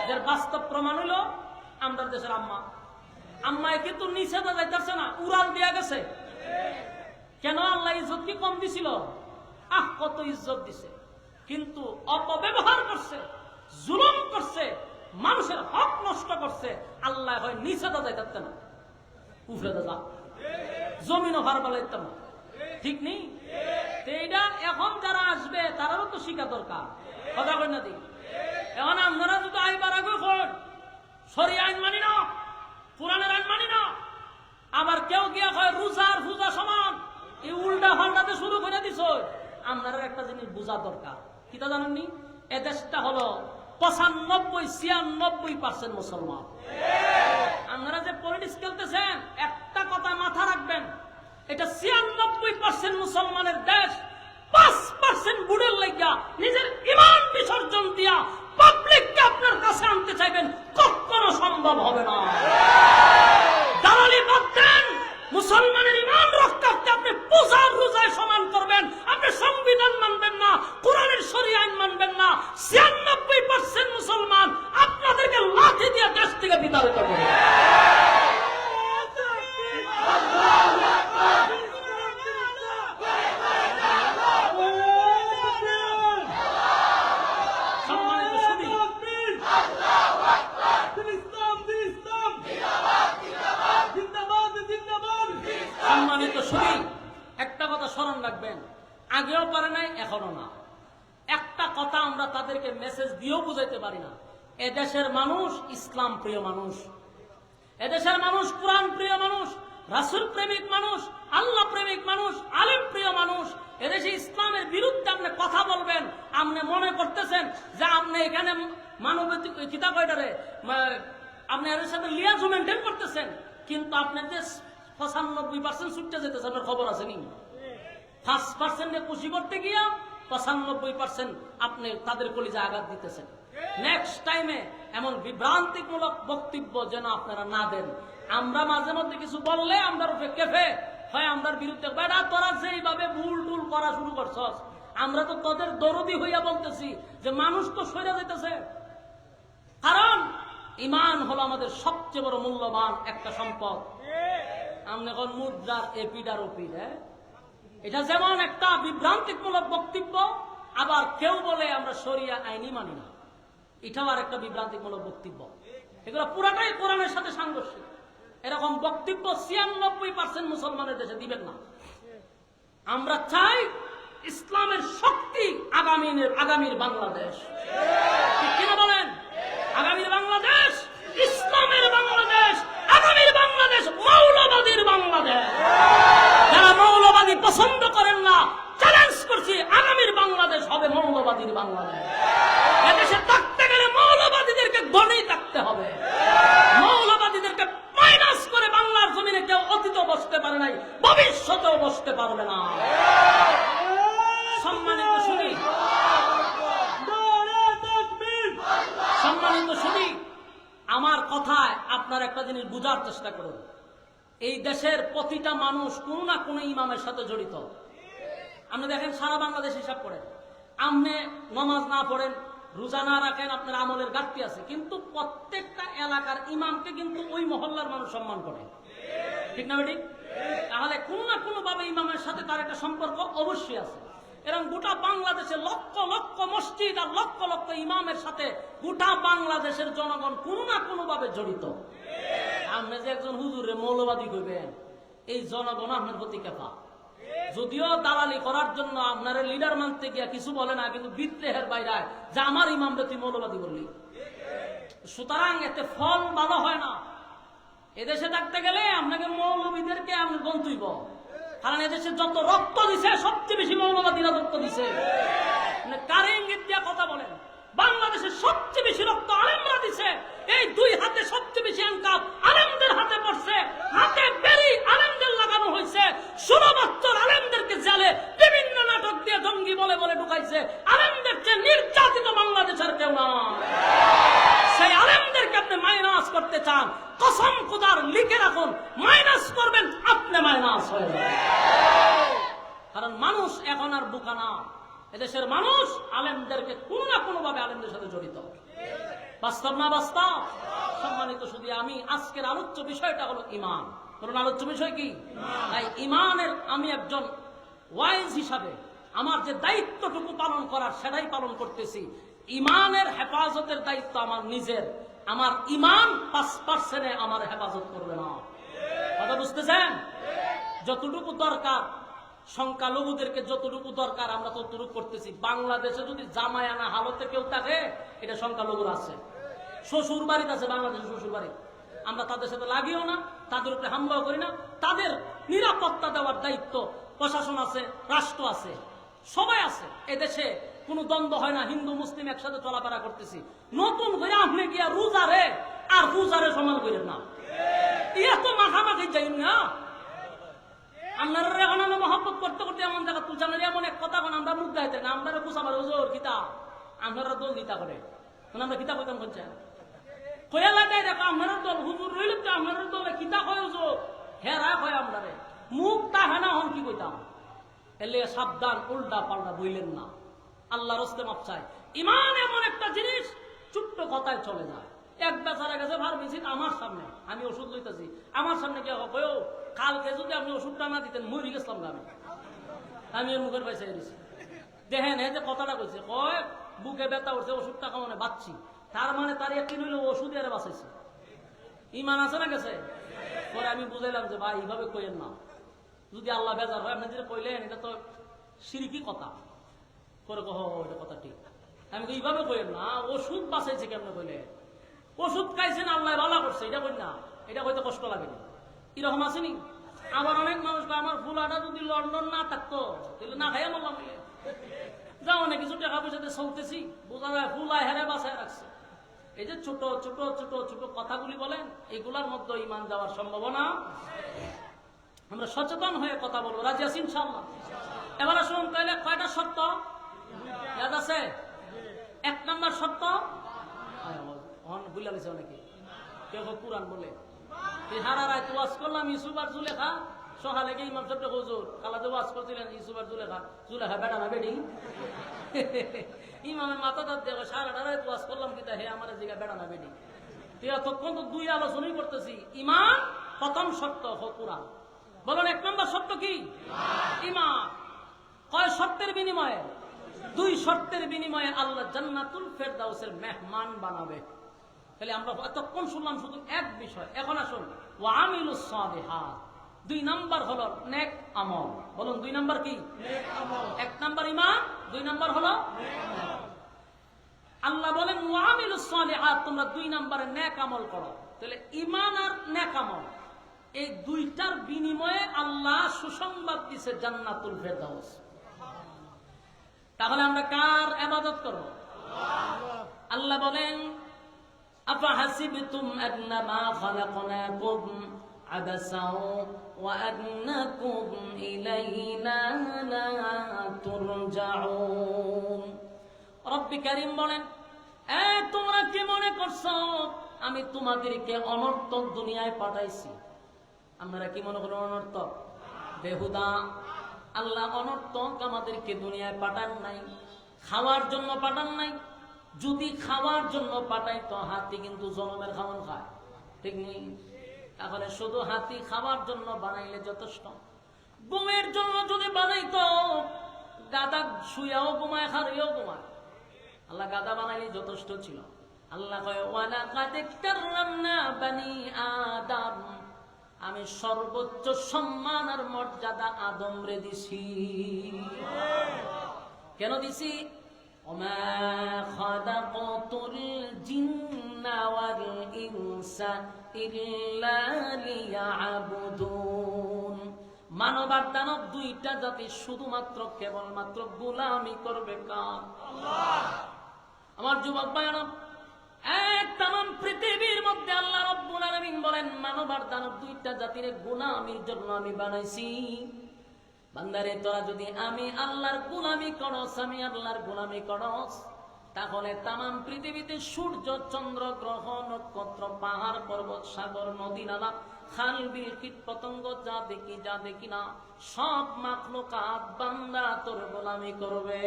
যার বাস্তব প্রমাণ হলো আমাদের দেশের আম্মা। আম্মায় কিন্তু নিচে যাইতেছে না, উড়াল দিয়া গেছে। কেন? আল্লাহ ইজ্জত কি কম দিছিল? কত ইজ্জত দিছে, কিন্তু অপব্যবহার করছে, জুলুম করছে, মানুষের হক নষ্ট করছে। আল্লাহ হয় নিচে যাইতে না, উফরে যা, জমিনও হারবাল না, ঠিক নেই? এইটা এখন যারা আসবে তারারও তো শিখা দরকার। কথা কই না দিই? এখন আপনারা যদি আইবার আগে শরীয়ত আইন মানি না, কোরআনের আইন মানি না, আবার কেউ গিয়া কয় রোজার পূজা সমান, এই উল্টা পাল্টাতে শুরু করে দিছ। আপনারা একটা জিনিস বোঝা দরকার, কিটা জানেননি? এদেশটা হলো 95-96% মুসলমান। আপনারা যে পলিটিক্স খেলতেছেন, একটা কথা মাথা রাখবেন, এটা 96% মুসলমানের দেশ। 5% বুড়ের লাগিয়া নিজের ইমান বিসর্জন দিয়া পাবলিককে আপনার কাছে আনতে চাইবেন, কখনো সম্ভব হবে না। দালালি বাদ দেন, মুসলমানের ইমান রক্ষার্থে আপনি পূজার রোজায় সমান করবেন, আপনি সংবিধান মানবেন না, কোরআনের শরীয়ত আইন মানবেন না। 96% মুসলমান আপনাদেরকে লাঠি দিয়ে দেশ থেকে বিতাড়িত করবে। সম্মানিত শুধু একটা কথা স্মরণ রাখবেন, আগেও পারে নাই, এখনো না। একটা কথা আমরা তাদেরকে মেসেজ দিয়েও বুঝাইতে পারি না, এদেশের মানুষ ইসলাম প্রিয় মানুষ, এদেশের মানুষ কোরআন প্রিয় মানুষ, রাসূল প্রেমিক মানুষ, আল্লাহ প্রেমিক মানুষ, আলেম প্রিয় মানুষ। এদেশে ইসলামের বিরুদ্ধে আপনি কথা বলবেন, আপনি মনে করতেছেন যে আপনি এখানে মানবাধিক কিতাব এটারে আপনি এর সাথে লিয়াজু মেনটেন করতেছেন, কিন্তু আপনি যে 95% ছুটতে যেতেছে, আপনার খবর আছে নি? 5% খুশি করতে গিয়া 95% আপনি তাদের কলিজা আঘাত দিতেছেন। নেক্সট টাইমে এমন বিভ্রান্তিমূলক বক্তব্য যেন আপনারা না দেন। আমরা মাঝে মধ্যে কিছু বললে আমরা রূপে কেফে হয়, আমরা বিরুদ্ধে বেড়া তোরা যেইভাবে ভুল টুল করা শুরু করছস, আমরা তো তোদের দরদি হইয়া বলতেছি যে মানুষ তো সরে যেতেছে। কারণ ঈমান হলো আমাদের সবচেয়ে বড় মূল্যবান একটা সম্পদ। আমরা এখন মুদ্রার এপিডার ওপিড, এটা যেমন একটা বিভ্রান্তিমূলক বক্তব্য, আবার কেউ বলে আমরা শরিয়া আইনি মানি না, এটাও আর একটা বিভ্রান্তিমূলক বক্তব্য। এগুলো পুরাটাই কোরআনের সাথে সাংঘর্ষিক। এরকম বক্তব্য 96% মুসলমানের দেশে দিবেন না। আমরা চাই ইসলামের শক্তি আগামীর বাংলাদেশ, ঠিক কিনা বলেন? আগামীর বাংলাদেশ ইসলামের বাংলাদেশ, আগামীর বাংলাদেশ মৌলবাদীর বাংলাদেশ। যারা মৌলবাদী পছন্দ করেন না, চ্যালেঞ্জ করছি, আগামীর বাংলাদেশ হবে মৌলবাদীর বাংলাদেশ। এদেশে থাকতে গেলে মৌলবাদীদেরকে গণেই থাকতে হবে। মৌলবাদীদেরকে মাইনাস করে বাংলার জমিনে কেউ অতীত বসতে পারে নাই, ভবিষ্যতেও বসতে পারবে না। সম্মানিত শুনি, সম্মানিত শুনি, আমার কথায় আপনার একটা জিনিস বুঝার চেষ্টা করুন। এই দেশের প্রতিটা মানুষ কোন না কোন ইমামের সাথে জড়িত। আপনি দেখেন সারা বাংলাদেশ হিসাব করেন, আপনি নামাজ না পড়েন, রোজা না রাখেন, আপনার আমলের ঘাটতি আছে, কিন্তু প্রত্যেকটা এলাকার ইমামকে কিন্তু ওই মহল্লার মানুষ সম্মান করে, ঠিক না বেটি? তাহলে কোন না কোন ভাবে ইমামের সাথে তার একটা সম্পর্ক অবশ্যই আছে। এরকম গোটা বাংলাদেশে লক্ষ লক্ষ মসজিদ আর লক্ষ লক্ষ ইমামের সাথে গোটা বাংলাদেশের জনগণ কোন না কোন ভাবে জড়িত। আপনি যে একজন হুজুরে মৌলবাদী কইবেন, এই জনগণ আপনার প্রতি কেফা। যদিও দালালি করার জন্য আপনার লিডার মানতে গিয়া কিছু বলে না, কিন্তু বিদ্রোহের বাইরে যে আমার ইমামরে তুই মৌলবাদী বললি। সুতরাং এতে ফল ভালো হয় না। এদেশে থাকতে গেলে আপনাকে মৌলবাদীদেরকে আপনি গন্তুইব, কারণ এদেশে যত রক্ত দিছে সবচেয়ে বেশি মৌলবাদীরা রক্ত দিছে। কারে ইঙ্গিত দিয়া কথা বলেন? বাংলাদেশে সবচেয়ে বেশি রক্ত আলেমরা দিছে। এই দুই হাতে সবচেয়ে বেশি আঙ্কাপ আলেমদের হাতে পড়ছে, হাতে বেরি আলেমদের লাগানো হয়েছে। 16 বছর আলেমদেরকে জেলে বিভিন্ন নাটক দিয়ে জঙ্গি বলে বলে ঢুকাইছে। আলেমদের চেয়ে নির্যাতিত বাংলাদেশের কেউ না। সেই আলেমদেরকে আপনি মাইনাস করতে চান, কসম খোদার লিখে রাখুন, মাইনাস করবেন আপনি মাইনাস হয়ে যাবেন। কারণ মানুষ এখন আর বোকা না। এদেশের মানুষ আলেমদেরকে কোনো না কোনো ভাবে আলেমদের সাথে জড়িত। বাস্তব না বাস্তব? সম্মানিত শুধু আমি আজকের আলোচ্য বিষয়টা হলো ঈমান। বলুন আলোচ্য বিষয় কি? তাই ঈমানের আমি একজন ওয়াইজ হিসাবে আমার যে দায়িত্বটুকু পালন করার সেটাই পালন করতেছি। ঈমানের হেফাজতের দায়িত্ব আমার নিজের। আমার ঈমান 5% আমার হেফাজত করবে না। কথা বুঝতেছেন? যতটুকু দরকার সংখ্যালঘুদেরকে যতটুকু দরকার আমরা ততটুকু করতেছি। বাংলাদেশে যদি জামায়ানা হালতে কেউ থাকে, এটা সংখ্যালঘুর আছে, শ্বশুর বাড়িতে আছে, বাংলাদেশের শ্বশুর বাড়ি। আমরা তাদের সাথে লাগিও না, তাদের উপরে হামলাও করি না। তাদের নিরাপত্তা দেওয়ার দায়িত্ব প্রশাসন আছে, রাষ্ট্র আছে, সবাই আছে। এদেশে কোনো দ্বন্দ্ব হয় না, হিন্দু মুসলিম একসাথে চলাফেরা করতেছি। নতুন করে আপনি গিয়া রোজারে আর পূজারে সমান করেন না, এত মাখামাখি যাই না। আপনারা এখন আমরা মহব্বত করতে করতে এমন জায়গা তুলছেন, এমন এক কথা এখন আমরা মুখ দেখাইতে না, আমরা বুঝাবার হুজুর কিতা আপনারা দোল দিতা করে, আমরা কিতা করতাম করছেন। কয়া লাগাই দেখো আপনার দল হুজুর রইল তো আপনার দলে কিতা কয় হুজুর হেরা কয় আপনারে মুখ তাহানা হন কি কইতাম এলে সাবধান উল্টা পাল্টা বইলেন না আল্লাহ রস্তে মাপ চাই ইমান এমন একটা জিনিস ছোট্ট কথায় চলে যায় এক বেচারা গেছে ফার্মেসিতে আমার সামনে আমি ওষুধ লইতেছি আমার সামনে কি হবে কালকে যদি আপনি ওষুধটা না দিতেন মরি গেছিলাম না আমি ওর মুখের পয়সা দিয়েছি দেখেন এই যে কথাটা কইছে কয় বুকে ব্যথা উঠছে ওষুধটা খাওয়ানো বাচ্ছি তার মানে তার একদিন হইলো ওষুধ এর বাঁচাইছে ইমান আছে না গেছে পরে আমি বুঝাইলাম যে ভাই এইভাবে কইেন না যদি আল্লাহ বেজার হয় আপনি যেটা কইলেন এটা তো সিরিকি কথা করে কহ এটা কথা ঠিক আমি এইভাবে কইেন না ওষুধ বাঁচাইছে কেমন কইলে ওষুধ খাইছেন আল্লাহ ভালো করছে এটা কই না এটা হয়তো কষ্ট লাগে না এরকম আসেনি আবার অনেক মানুষ আমার ফুলাটা যদি লন্ডন না থাকতো তাহলে না খাইয়া বললাম যাও অনেক কিছু টাকা পয়সাতে চলতেছি বোঝা যায় ফুলায় হেরে বাসায় রাখছে এই যে ছোট ছোট ছোট ছোট কথাগুলি বলেন এগুলার মধ্যে ইমান যাওয়ার সম্ভাবনা আমরা সচেতন হয়ে কথা বলবো রাজি আছি ইনশাআল্লাহ এবার আসুন তাহলে কয়টা শর্ত ইয়াদ আছে এক নাম্বার শর্ত বুঝলা গেছে অনেকে কেউ কুরআন বলে হারা রাত ওয়াজ করলাম ইউসুফ আর জুলেখা সকালে গিয়ে ইমাম সাহেব হুজুর কালাতে ওয়াজ করছিলেন ইউসুফ আর জুলেখা জুলেখা বেটা না বেডি ইমামের মাথা দাঁত দেখো সারাটা রাত ওয়াজ করলাম কি হে আমার জিগা বেটা না বেডি তখন তো দুই আলোচনাই করতেছি ইমান প্রথম শর্ত কুরআন বলুন এক নম্বর শর্ত কি ইমান কয় শর্তের বিনিময়ে দুই শর্তের বিনিময়ে আল্লাহ জান্নাতুল ফেরদাউসের মেহমান বানাবে তাহলে আমরা এতক্ষণ শুনলাম শুধু এক বিষয় এখন আসুন ওয়া আমিলুস সালিহাত দুই নাম্বার হলো নেক আমল বলুন দুই নাম্বার কি নেক আমল এক নাম্বার ঈমান দুই নাম্বার হলো নেক আল্লাহ বলেন ওয়া আমিলুস সালিহাত তোমরা দুই নাম্বারে নেক আমল করো তাহলে ঈমান আর নেক আমল এই দুইটার বিনিময়ে আল্লাহ সুসংবাদ দিয়েছে জান্নাতুল ফেরদাউস তাহলে আমরা কার ইবাদত করব আল্লাহ বলেন أفحسبتم أنما خلقناكم عبثا وأنكم إلينا لا ترجعون رب كريم বলেন তোমরা কি মনে করছো আমি তোমাদেরকে অনর্থক দুনিয়ায় পাঠাইছি আপনারা কি মনে করেন অনর্থক বেহুদা আল্লাহ অনর্থক আমাদেরকে দুনিয়ায় পাঠান নাই খাওয়ার জন্য পাঠান নাই যদি খাওয়ার জন্য পাঠাইতো হাতি কিন্তু জনমের খাওয়ান খায় ঠিক নেই তাহলে শুধু হাতি খাওয়ার জন্য বানাইলে যথেষ্ট ঘুমের জন্য যদি বানাইতো গাদা শুয়াও ঘুমায় খারিও ঘুমায় আল্লাহ গাদা বানাইলে যথেষ্ট ছিল আল্লাহ কয় ওয়ালাকাদ কাররামনা বানি আদম আমি সর্বোচ্চ সম্মান আর মর্যাদা আদম রে দিছি কেন দিছি وما خلقت الجن والإنس إلا ليعبدون মানব আর দানব দুইটা জাতি শুধুমাত্র কেবলমাত্র গোলামি করবে কার আল্লাহ আমার যুবক ভাইরা এক তামাম পৃথিবীর মধ্যে আল্লাহ রাব্বুল আলামিন বলেন মানব আর দানব দুইটা জাতির গোলামির জন্য আমি বানাইছি বান্দারে তোরা যদি আমি আল্লাহর গোলামি করস আমি আল্লাহর গোলামি করস তাহলে তামাম পৃথিবীতে সূর্য চন্দ্র গ্রহ নক্ষত্র পাহাড় পর্বত সাগর নদী নালা খাল বিল কীট পতঙ্গ যা দেখি না সব মাখলুকাত বান্দা তোর গোলামি করবে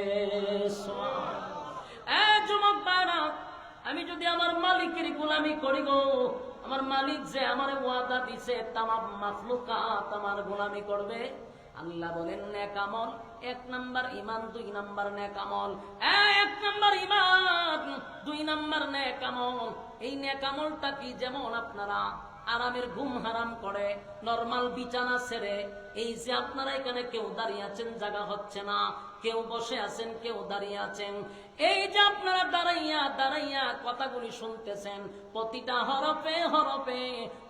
যুবক ভাইরা আমি যদি আমার মালিকের গোলামি করি গো আমার মালিক যে আমার ওয়াদা দিছে তামাম মাখলুকাত আমার গোলামি করবে আল্লাহ বলেন নেক আমল এক নাম্বার ঈমান দুই নাম্বার নেক আমল এক নাম্বার ঈমান দুই নাম্বার নেক আমল এই নেক আমলটা কি যেমন আপনারা আরামের ঘুম হারাম করে নরমাল বিছানা ছেড়ে এই যে আপনারা এখানে কেউ দাঁড়িয়ে আছেন জায়গা হচ্ছে না কেউ বসে আছেন কেউ দাঁড়িয়ে আছেন এই যে আপনারা দাঁড়াইয়া দাঁড়াইয়া কথাগুলি শুনতেছেন প্রতিটা হরফে হরফে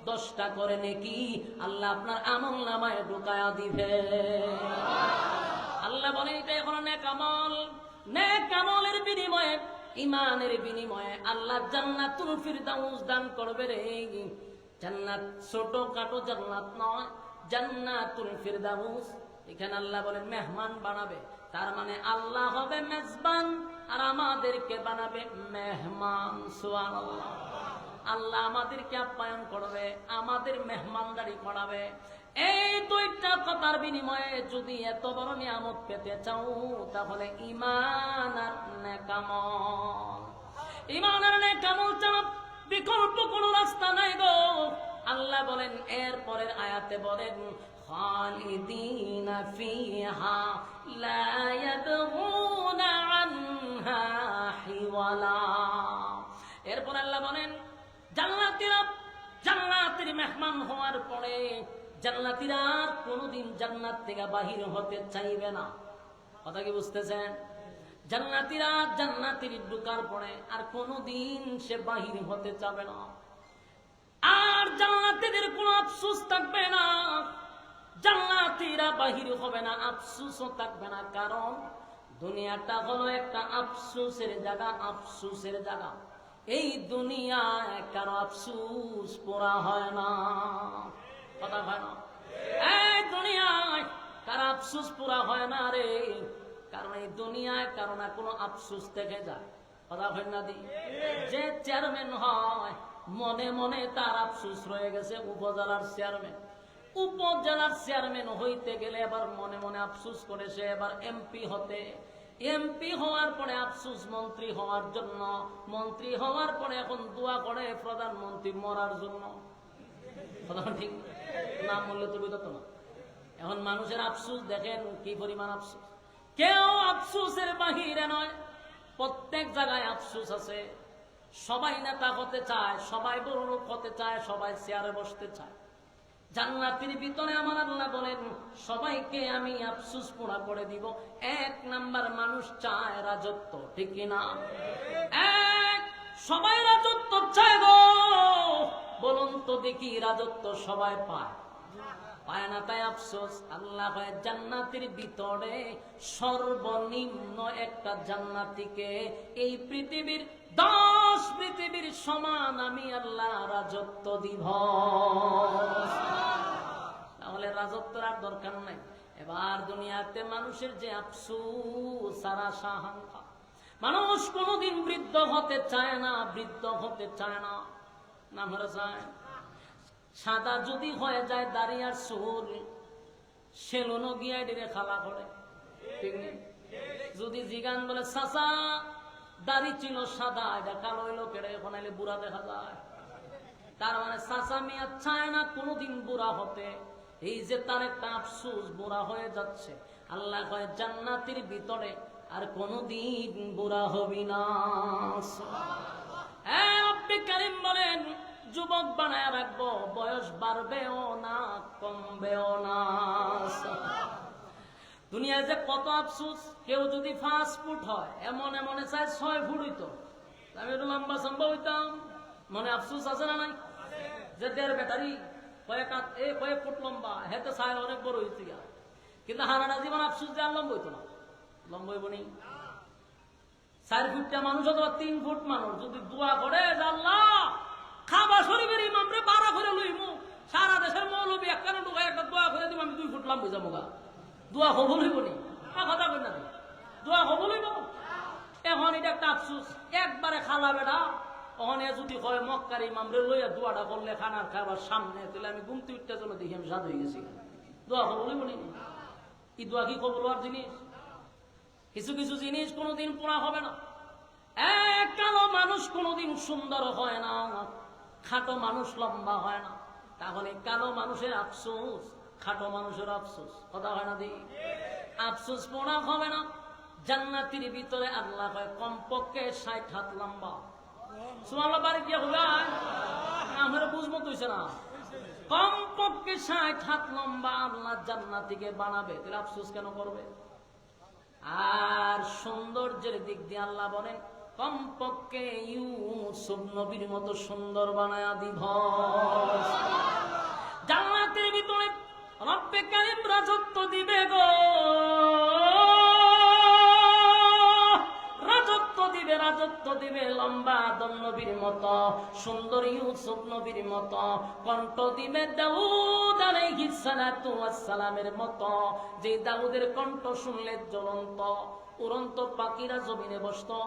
10টা করে নেকি আল্লাহ আপনার আমল নামায় ঢুকায়া দিবে আল্লাহ বলে এটা এখন নেক আমল নেক আমলের বিনিময়ে ঈমানের বিনিময়ে আল্লাহ জান্নাতুল ফিরদাউস দান করবে রে জান্নাত ছোট কাটো জান্নাত নয় জান্নাতুল ফিরদাউস এখানে আল্লাহ বলেন মেহমান বানাবে তার মানে আল্লাহ হবে মেজবান আর আমাদেরকে বানাবে মেহমান সুবহানাল্লাহ আল্লাহ আমাদেরকে আপ্যায়ন করবে, আমাদের মেহমানদারি করাবে। এই দুইটা কথার বিনিময়ে যদি এত বড় নিয়ামত পেতে চাও, তাহলে ঈমান আর নেকামল, ঈমান আর নেকামল ছাড়া বিকল্প কোনো রাস্তা নাই গো। আল্লাহ বলেন, এর পরের আয়াতে বলেন, খালিদিনা ফিহা লা ইয়াবগুনা আনহা হিওয়ালা। এরপর আল্লাহ বলেন, জান্নাতীরা জান্নাতের মেহমান হওয়ার পরে জান্নাতীরা আর কোনোদিন জান্নাত থেকে বাহির হতে চাইবে না। কথা কি বুঝতেছেন? জান্নাতীরা জান্নাতের ঢোকার পরে আর কোনোদিন সে বাহির হতে চাবে না। আর জান্নাতীদের কোনো আফসোস থাকবে না, জান্নাতীরা বাহির হবে না, আফসোসও থাকবে না। কারণ দুনিয়াটা হলো একটা আফসোসের জায়গা, আফসোসের জায়গা। এই দুনিয়ায় কারো আফসোস পুরা হয় না। কথা হয় না? এই দুনিয়ায় কারো আফসোস পুরা হয় না রে। কারণ এই দুনিয়ায় কারো না কোনো আফসোস থেকে যায়। কথা হয় না দি? যে চেয়ারম্যান হয়, মনে মনে তার আফসোস রয়ে গেছে উপজেলার চেয়ারম্যান। উপজেলার চেয়ারম্যান হইতে গেলে এবার মনে মনে আফসোস করে সে এবার এমপি হতে। এমপি হওয়ার পরে আফসোস মন্ত্রী হওয়ার জন্য, মন্ত্রী হওয়ার পরে এখন দোয়া করে প্রধানমন্ত্রী মরার জন্য। ঠিক নাম বললে তো বিগত না। এখন মানুষের আফসোস দেখেন কি পরিমাণ আফসোস। কেউ আফসোসের বাহিরে নয়, প্রত্যেক জায়গায় আফসোস আছে। সবাই নেতা হতে চায়, সবাই বড় লোক হতে চায়, সবাই চেয়ারে বসতে চায়। জান্নাতের ভিতরে আমার আল্লাহ বলেন, সবাইকে আমি আফসোস পুরা করে দিব। এক নাম্বার মানুষ চায় রাজত্ব, ঠিক কিনা? সবাই রাজত্ব চায় গো। বলুন তো দেখি, রাজত্ব সবাই পায়? পায় না, তাই আফসোস। আল্লাহ হয় জান্নাতের ভিতরে সর্বনিম্ন একটা জান্নাতীকে এই পৃথিবীর 10 পৃথিবীর সমান আমি আল্লাহ রাজত্ব দিব। তাহলে রাজত্বের আর দরকার নাই। এবার দুনিয়াতে মানুষের যে আফসোস আর আশা আকাঙ্ক্ষা, মানুষ কোনোদিন বৃদ্ধ হতে চায় না, বৃদ্ধ হতে চায় না। না হলে চায় সাদা যদি হয়ে যায় দাড়ি আর চুল, সেলুনও গিয়ে ডিরে খালা করে, ঠিক নেই? যদি জিগান বলে চাচা দাড়ি ছিল সাদা, এটা কালো হইলো কেড়ে, এখন আইলে বুড়া দেখা যায়। তার মানে চাচা মিয়া চায় না কোনোদিন বুড়া হতে। এই যে তার একটা আফসোস, বুড়া হয়ে যাচ্ছে। আল্লাহ কয় জান্নাতের ভিতরে আর কোনোদিন বুড়া হবি না। রব্বে কারীম বলেন, যুবক বানায় রাখবো, বয়স বাড়বেও না কমবেও না। দুনিয়ায় যে কত আফসোস। কেউ যদি 5 ফুট হয়, এমন চায় 6 ফুট হইতো, আমি একটু লম্বা সম্ভব হইতাম। মনে আফসোস আছে না নাই? যে 1.5 ব্যাটারি কয়েক ফুট লম্বা, হেতে চায় অনেক বড় হইতে গা। কিন্তু হারানা জীবন আফসোস যে আর লম্বা হইতো না, লম্বা হইব নি। 4 ফুটটা মানুষ অথবা 3 ফুট মানুষ যদি দোয়া করে, আল্লাহ খাবার শরীফের ইমামরে 12 করে লইমু, সারা দেশের মৌলবী একটা দোয়া করে দিব, আমি 2 ফুট লম্বা যাবো গা। দোয়া কবুল হইব নি? কথা কই না, দোয়া কবুল হইব। এখন এটা একটা আফসোস। একবারে খালা বেড়া ওখানে যদি কয় মক্কার ইমামরে লইয়া দোয়াটা করলে খানার খাবার সামনে, তাহলে আমি ঘুমতে উঠতে জন্য দেখি আমি সাদ হয়ে গেছি। দোয়া কবুল হইব নি? এই দোয়া কি কবুল হওয়ার জিনিস? কিছু কিছু জিনিস কোনোদিন পুরা হবে না। কালো মানুষ কোনোদিন সুন্দর হয় না, খাটো মানুষ লম্বা হয় না। তাহলে কালো মানুষের আফসোস, খাটো মানুষের আফসোস। কথা হয় না দেখি? আফসোস পুরা হবে না। জান্নাতের ভিতরে আল্লাহ হয় কমপক্ষে 60 হাত লম্বা। সুবহানাল্লাহ, বাড়ি গিয়ে হবে আমার বুঝমত হইছে না। কমপক্ষে 60 হাত লম্বা আল্লাহ জান্নাতীকে বানাবে। তাহলে আফসোস কেন করবে? আর সৌন্দর্যের দিক দিয়ে আল্লাহ বলেন, কমপক্ষে ইউসুফ নবীর মতো সুন্দর বানায়া দিব। জান্নাতের ভিতরে রব্বে কারীম রাজত্ব দিবে গো, রাজত্ব দিবে লম্বা আদম নবীর মতো, সুন্দর ইউসুফ নবীর মতো, কণ্ঠ দিবে দাউদ আলাইহিস সালাতু ওয়াস সালামের মতো, যে দাউদের কণ্ঠ শুনলে জ্বলন্ত উড়ন্ত পাখিরা জমিনে বসতো,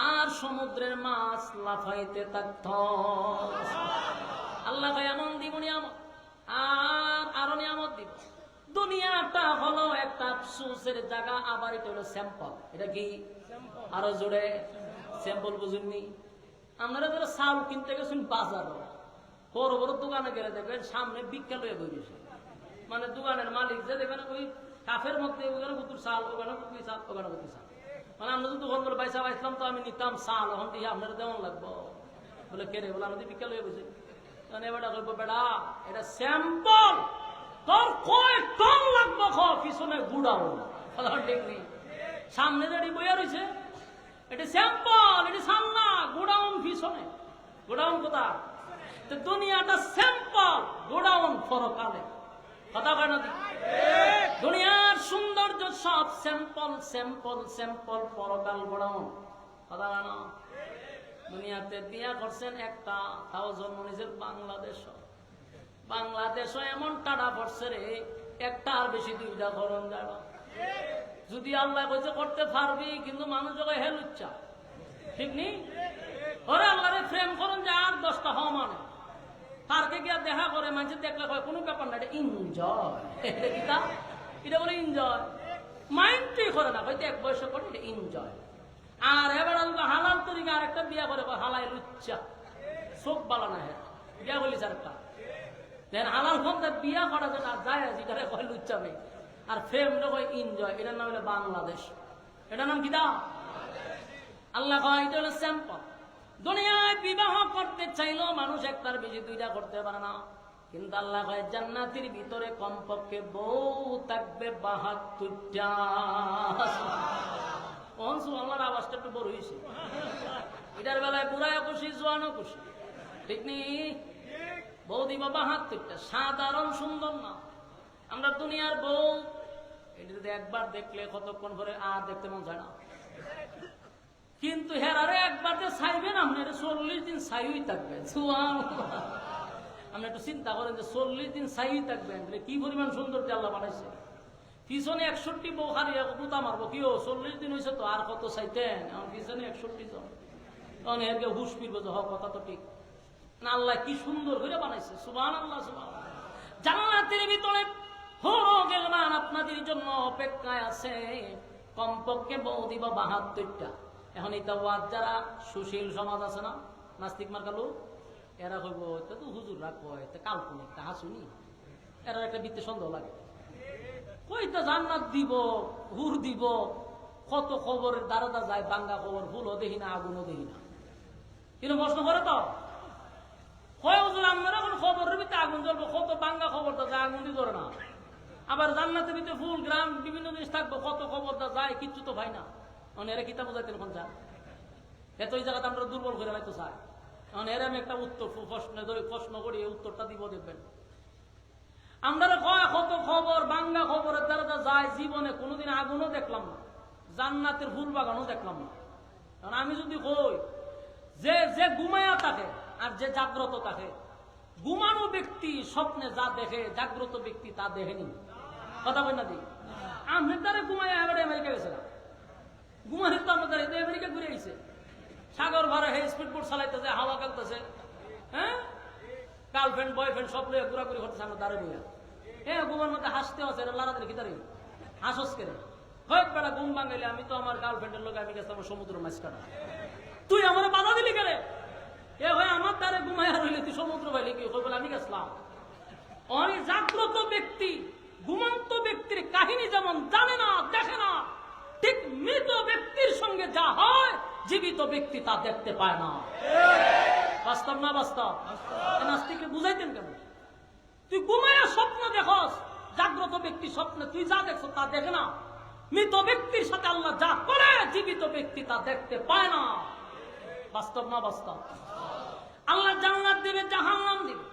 আর সমুদ্রের মাছ লাফাইতে থাকত। আল্লাহ এমন দিব নিয়ামত, আর আরো নিয়ামত দিব। দুনিয়াটা হলো একটা আফসোসের জায়গা, আবার এটা হলো স্যাম্পল। এটা কি আরো জোরে স্যাম্পল বুঝুননি? আপনারা যারা চাল কিনতে গেছেন বাজার, বড় বড় দোকানে গেলে দেখবেন সামনে ভিক্ষা লয়ে বসেছে, মানে দোকানের মালিক যে দেখবেন ওই কাফের মধ্যে ওখানে কুতুর চাল, ওখানে কুতুর চাল, ওখানে কুতুর চাল। মানে আমরা তো দোকান বলে পয়সা পাইছিলাম তো আমি নিতাম চাল, এখন দিয়ে আপনারা দেওয়ান লাগবো বলে কেড়ে বলে আমাদের ভিক্ষা লয়ে বসে। এবার বলবো বেড়া এটা স্যাম্পল, তোর কয় টন লাগবো পিছনে গুড়াও ঠিক নেই, সামনে দাঁড়ি বইয়া রয়েছে। এটা স্যাম্পল, এটা সামনা, গোডাউন পিছনে। গোডাউন কোথা? দুনিয়াটা স্যাম্পল, গোডাউন পরকালে। কথা কয় না? দুনিয়ার সৌন্দর্য সব স্যাম্পল, স্যাম্পল, স্যাম্পল, পরকাল গোডাউন। কথা কয় না? দুনিয়াতে বিয়া করছেন একটা, তাও জন্ম নিয়েছে বাংলাদেশ এমন টাটা পড়ছে রে, একটা আর বেশি দুইটা করণ যাবা। যদি আল্লাহ কইছে করতে পারবি, কিন্তু মানুষ যখন হেলুচ্ছা ঠিক নেই। ওরে আল্লাহরে প্রেম করুন যে আর 10টা হওয়া মানে তারকে গিয়া দেখা করে মানুষ দেখলে কয় কোনো ব্যাপার না, এটা এনজয়। এটা বলে এনজয়, মাইন্ডই করে না, হয়তো এক বয়সে করে এটা এনজয়। আর এবার হালাল তরিকা আরেকটা বিয়া করে হালাই লুচ্চা, চোখ বালা না হ্যাঁ বিয়া বলিস আরেকটা হালাল ফোনটা বিয়া করা যায়, যেটা কয় লুচ্চাবে আর ফ্রেম কয় এনজয়। এটার নাম হলো বাংলাদেশ। এটার নাম কি দা? আল্লাহ কয় এটা হলো স্যাম্পল। দুনিয়ায় বিবাহ করতে চাইলেও মানুষ একটার বেশি দুইটা করতে পারে না, কিন্তু আল্লাহ কয় জান্নাতের ভিতরে কমপক্ষে বউ থাকবে 72টা। আল্লাহর আওয়াজটা একটু বড় হয়েছে। এটার বেলায় বুড়ায় খুশি, জোয়ানও খুশি, ঠিক নেই? বউ দিব 72টা, সাধারণ সুন্দর না। আমরা দুনিয়ার বউ এটা যদি একবার দেখলে কতক্ষণ পরে আর দেখতে মন চায় না, কিন্তু হেরারে একবার যে চাইবেন আপনি 40 দিন চাইই থাকবেন। আপনি একটু চিন্তা করেন যে 40 দিন চাইই থাকবেন, কি পরিমাণ সুন্দর আল্লাহ বানাইছে। পিছনে 61 বউ হারিয়ে গুতা মারবো, কি 40 দিন হয়েছে তো আর কত চাইতেন, আমার পিছনে 61 জন। তখন এরকে হুশ ফিরবো যে কথা তো ঠিক না, আল্লাহ কি সুন্দর করে বানাইছে। সুবহানাল্লাহ, সুবহানাল্লাহ। জান্নাতের ভিতরে হরগেলমান আপনাদের জন্য অপেক্ষায় আছে, কমপক্ষে বউ দিব 72টা। এখন এটা ওয়াজ যারা সুশীল সমাজ আছে না, নাস্তিক মার্কালো, এরা কইব এটা তো হুজুর রাখবো, এটা কাল্পনিক, তাহা শুনি এরা একটা বিত্তে সন্দেহ লাগে। কইটা জান্নাত দিব, হুর দিব, কত খবরের দ্বারা যায়, বাঙ্গা খবর, ফুলও দেখি না, আগুনও দেখি না। কিন্তু প্রশ্ন করে তো হয় হুজুর আমরা এখন খবরের ভিতরে আগুন জ্বলবো, কত বাঙ্গা খবর তো যায়, আগুন দিয়ে ধরে না। আবার জান্নাতের ভিতরে ফুল গ্রাম বিভিন্ন জিনিস থাকবো, কত খবর দা যায়, কিচ্ছু তো ভাই না। এরা কিতাব বোঝাইতেন কোন চান, এত ওই জায়গাতে আমরা দুর্বল করে লাইতো চাই। এখন এর আমি একটা উত্তর প্রশ্ন করি, উত্তরটা দিব দেখবেন। আমরা কয় কত খবর, বাঙ্গা খবরের দ্বারা যায়, জীবনে কোনোদিন আগুনও দেখলাম না, জান্নাতের ফুল বাগানও দেখলাম না। কারণ আমি যদি কই যে যে ঘুমায়া থাকে আর যে জাগ্রত থাকে, ঘুমানো ব্যক্তি স্বপ্নে যা দেখে, জাগ্রত ব্যক্তি তা দেখেনি। কথা বই না দিই, আমি তারা ঘুমাইয়া এবার আমেরিকা গেছে না, ঘুমানি তো আমাদের আমেরিকা ঘুরে আইছে, সাগর ভরে হে স্পিড বোট চালাইতেছে, হাওয়া কালতেছে, হ্যাঁ গার্লফ্রেন্ড বয়ফ্রেন্ড সব লোক ঘোরাঘুরি করতেছে, আমরা দাঁড়ে বইয়া হ্যাঁ ঘুমের মধ্যে হাসতে আছে, লাড়াতে কি দাঁড়িয়ে হাসস কেন? হয় বেড়া ঘুম ভাঙাইলে আমি তো আমার গার্লফ্রেন্ডের লোক আমি গেছিলাম সমুদ্র মাছ কাটা, তুই আমার বাধা দিলি কেন? এ হয় আমার দ্বারে ঘুমাইয়া রইলে তুই সমুদ্র পাইলে কি বলে আমি গেছিলাম। অনেক জাগ্রত ব্যক্তি ঘুমন্ত ব্যক্তির কাহিনী যেমন জানে না, দেখে না, ঠিক মৃত ব্যক্তির সঙ্গে যা হয় জীবিত ব্যক্তি তা দেখতে পায় না। বাস্তব না বাস্তব? নাস্তিককে বুঝাইতেন কেন? তুই ঘুমাইয়া স্বপ্ন দেখস, জাগ্রত ব্যক্তি স্বপ্নে তুই যা দেখছ তা দেখে না। মৃত ব্যক্তির সাথে আল্লাহ যা করে জীবিত ব্যক্তি তা দেখতে পায় না। বাস্তব না বাস্তব? আল্লাহ জান্নাত দিবে, জাহান্নাম দিবে,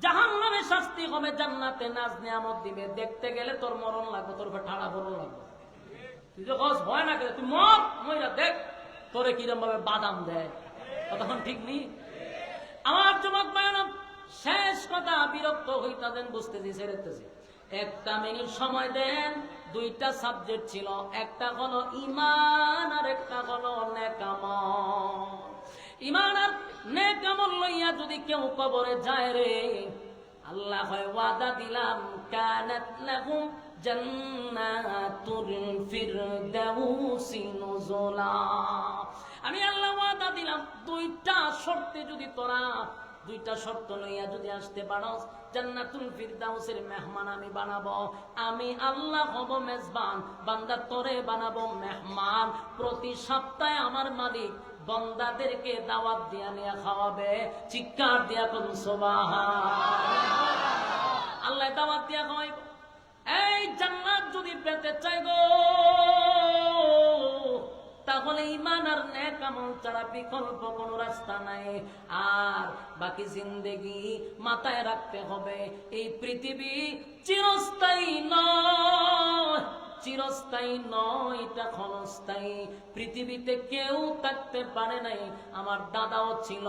জাহান্নামে শাস্তি হবে, জান্নাতে নাজ নিয়ামত দিবে। দেখতে গেলে তোর মরণ লাগবে, তোর উপর ঠাড়া বরণ লাগবে। তুই যে কস ভয় না করে, তুই মর, মইরা দেখ তোরে কিরম ভাবে বাদাম দেয়। তখন ঠিক নেই? আমার যুবক ভাইয়েরা, শেষ কথা, বিরক্ত হইতাছেন বুঝতেছি, ছেড়েতেছি, 1 মিনিট সময় দেন, দুইটা সাবজেক্ট ছিল, একটা হলো ঈমান আর একটা হলো নেক আমল। ঈমান আর নেক আমল লইয়া যদি কেউ কবরে যায় রে, আল্লাহ হয় ওয়াদা দিলাম, কানাত লাহুম জান্নাতুল ফিরদাউসি নুজুলা। আমি আল্লাহ ওয়াদা দিলাম, দুইটা শর্তে যদি তোরা দুইটা শর্ত লইয়া যদি আসতে পারো, জান্নাতুল ফিরদাউসের মেহমান আমি বানাবো। আমি আল্লাহ হব মেজবান, বান্দা তোরে বানাবো মেহমান। প্রতি সপ্তাহে আমার মালিক বান্দাদেরকে দাওয়াত দিয়া নিয়ে খাওয়াবে। চিৎকার দিয়া কোন সুবহান। আল্লাহ দাওয়াত দিয়া খাওয়াইব। এই জান্নাত যদি পেতে চাই গো, তাহলে ঈমান আর নেক আমল ছাড়া বিকল্প কোন রাস্তা নাই। আর বাকি জিন্দেগি মাথায় রাখতে হবে, এই পৃথিবী চিরস্থায়ী নয়, চিরস্থায়ী নয়, এটা ক্ষণস্থায়ী। পৃথিবীতে কেউ থাকতে পারে নাই। আমার দাদাও ছিল,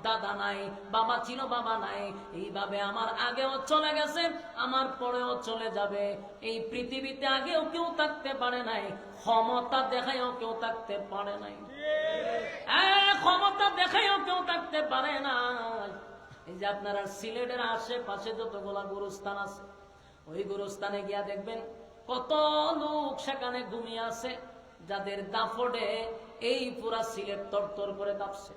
দাদা নাই, বাবা ছিল, বাবা নাই। এইভাবে আমার আগেও চলে গেছে, আমার পরেও চলে যাবে। এই পৃথিবীতে আগেও কেউ থাকতে পারে নাই, ক্ষমতা দেখায়ও কেউ থাকতে পারে নাই, ক্ষমতা দেখায়ও কেউ থাকতে পারে না। এই যে আপনারা সিলেটের আশেপাশে যতগুলা গুরুস্থান আছে, ওই গুরুস্থানে গিয়া দেখবেন কত লোক সেখানে ঘুমিয়ে আছে, যাদের দাফড়ে এই পুরা সিলেট তরতর করে কাঁপছে।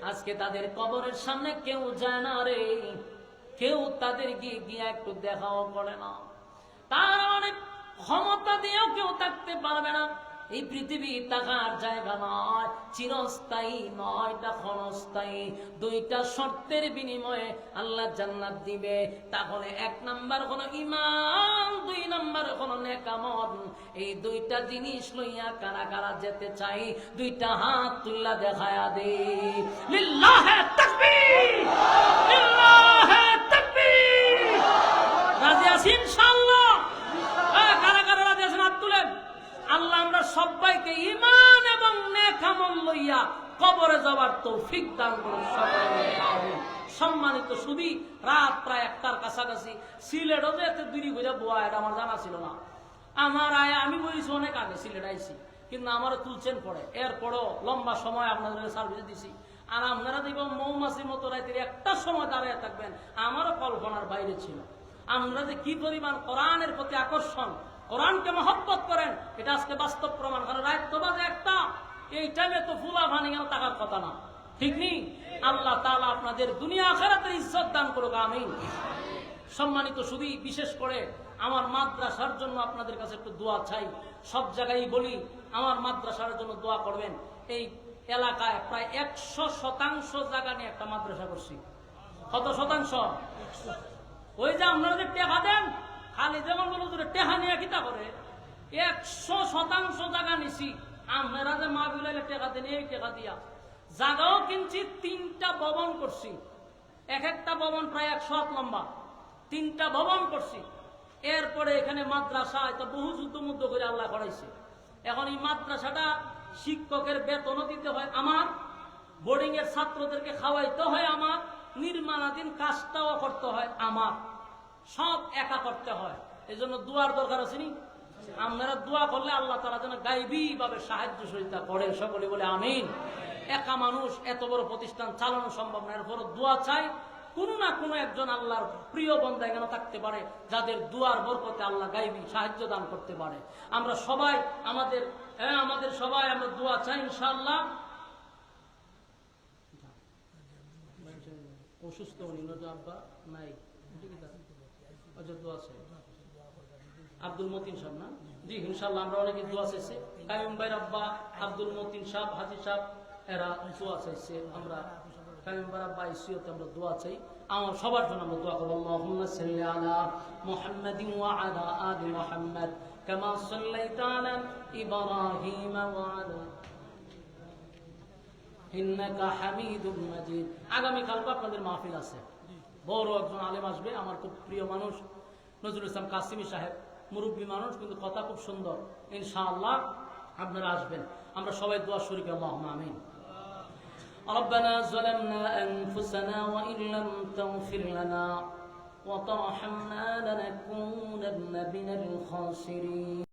আজকে তাদের কবরের সামনে কেউ যায় না রে, কেউ তাদের গিয়া একটু দেখাও করে না। তার অনেক ক্ষমতা দিয়েও কেউ থাকতে পারবে না। এই পৃথিবী থাকার জায়গা নয়, চিরস্থায়ী নয়, এটা ক্ষণস্থায়ী। দুইটা শর্তের বিনিময়ে আল্লাহ জান্নাত দিবে। তাহলে এক নাম্বার হলো ঈমান, দুই নাম্বার হলো নেক আমল। এই দুইটা জিনিস লইয়া কারা কারা যেতে চাই, দুইটা হাত তুল্লা দেখায়া দে। লিল্লাহে তাকবীর, লিল্লাহে তাকবীর। রাজি আছি ইনশাআল্লাহ? কারা কারা রাজি আছেন হাত তুলেন। আল্লাহ আমরা সবাইকে ঈমান এবং নেক আমল লইয়া কবরে যাওয়ার তৌফিক দান করুন সকলে। সম্মানিত সুধী, রাত প্রায় 1টার কাছাকাছি। সিলেটও যে এত দেরি করে বোয়া, এটা আমার জানা ছিল না। আমার আমি বলেছি অনেক আগে সিলেট আইছি, কিন্তু আমারও তুলছেন পড়ে। এরপরও লম্বা সময় আপনাদের সার্ভিস দিছি। আর আপনারা দেখবেন মৌমাছির মতো রাতের 1টার সময় দাঁড়িয়ে থাকবেন, আমারও কল্পনার বাইরে ছিল। আমরা যে কি পরিমাণ কোরআনের প্রতি আকর্ষণ, কোরআনকে মহব্বত করেন, এটা আজকে বাস্তব প্রমাণ। কারণ রাত তো বাজে 1টা, এই টাইমে তো ফুলা ভানি কেন টাকার কথা না, ঠিক নেই? আল্লাহ তাআলা আপনাদের দুনিয়া আখিরাতের ইজ্জত দান করুক, আমিন। সম্মানিত সুধী, বিশেষ করে আমার মাদ্রাসার জন্য আপনাদের কাছে একটু দোয়া চাই। সব জায়গায় বলি, আমার মাদ্রাসার জন্য দোয়া করবেন। এই এলাকায় প্রায় 100% জায়গা নিয়ে একটা মাদ্রাসা করছি। কত শতাংশ? ওই যে আপনারা যে টেকা দেন, খালি যেমন বলো টেহা নিয়ে কিতা করে, 100% জায়গা নিছি। আপনারা যে মা বিলাইলে টেকা দেন, এই টেকা দিয়া জায়গাও কিনছি। 3টা ভবন করছি, এক একটা ভবন প্রায় 100 হাত লম্বা। 3টা ভবন করছি। এরপরে এখানে মাদ্রাসা, এটা বহু যুদ্ধ মুদ্ধ করে আল্লাহ করাইছে। এখন এই মাদ্রাসাটা শিক্ষকের বেতনও দিতে হয় আমার, বোর্ডিং এর ছাত্রদেরকে খাওয়াইতে হয় আমার, নির্মাণাধীন কাজটাও করতে হয় আমার, সব একা করতে হয়। এই জন্য দোয়ার দরকার আছে নি? আপনারা দোয়া করলে আল্লাহ তাআলা যেন গায়বী ভাবে সাহায্য সহযোগিতা করেন, সকলে বলে আমিন। একা মানুষ এত বড় প্রতিষ্ঠান চালানো সম্ভব না, এরপর দোয়া চাই কোন না কোন একজন আল্লাহর প্রিয় বান্দা এখানে থাকতে পারে, যাদের দুয়ার বরকতে আল্লাহ গায়বী সাহায্য দান করতে পারে। আমরা সবাই আমাদের সবাই আমরা দোয়া চাই ইনশাআল্লাহ। অসুস্থ আব্বা নাই, আব্দুল মতিন সাহেব না? জি ইনশাআল্লাহ আমরা অনেকে দোয়া চাইছে। কাইম ভাইয়ের আব্বা আব্দুল মতিন সাহেব, হাজি সাহেব, এরা দোয়া চাইছে। আমরা কাইম ভাইয়ের আব্বা ইসিওতে আমরা দোয়া চাই। আমার সবার জন্য আমরা দোয়া করব। আল্লাহুম্মা সাল্লি আলা মুহাম্মাদিন ওয়া আলা আলি মুহাম্মাদ কামা সাল্লাইতা আলা ইব্রাহিম ওয়া আলা ইন্নাকা হামিদুম মাজিদ। আগামী কালকে আপনাদের মাহফিল আছে, বড় একজন আলেম আসবে, আমার খুব প্রিয় মানুষ নজরুল ইসলাম কাসিমি সাহেব, মুরব্বী মানুষ, কিন্তু কথা খুব সুন্দর। ইনশাআল্লাহ আপনারা আসবেন। আমরা সবাই দোয়া শরীক আল্লাহুম্মা আমিন। ربنا ظلمنا أنفسنا وإن لم تغفر لنا وترحمنا لنكونن من الخاسرين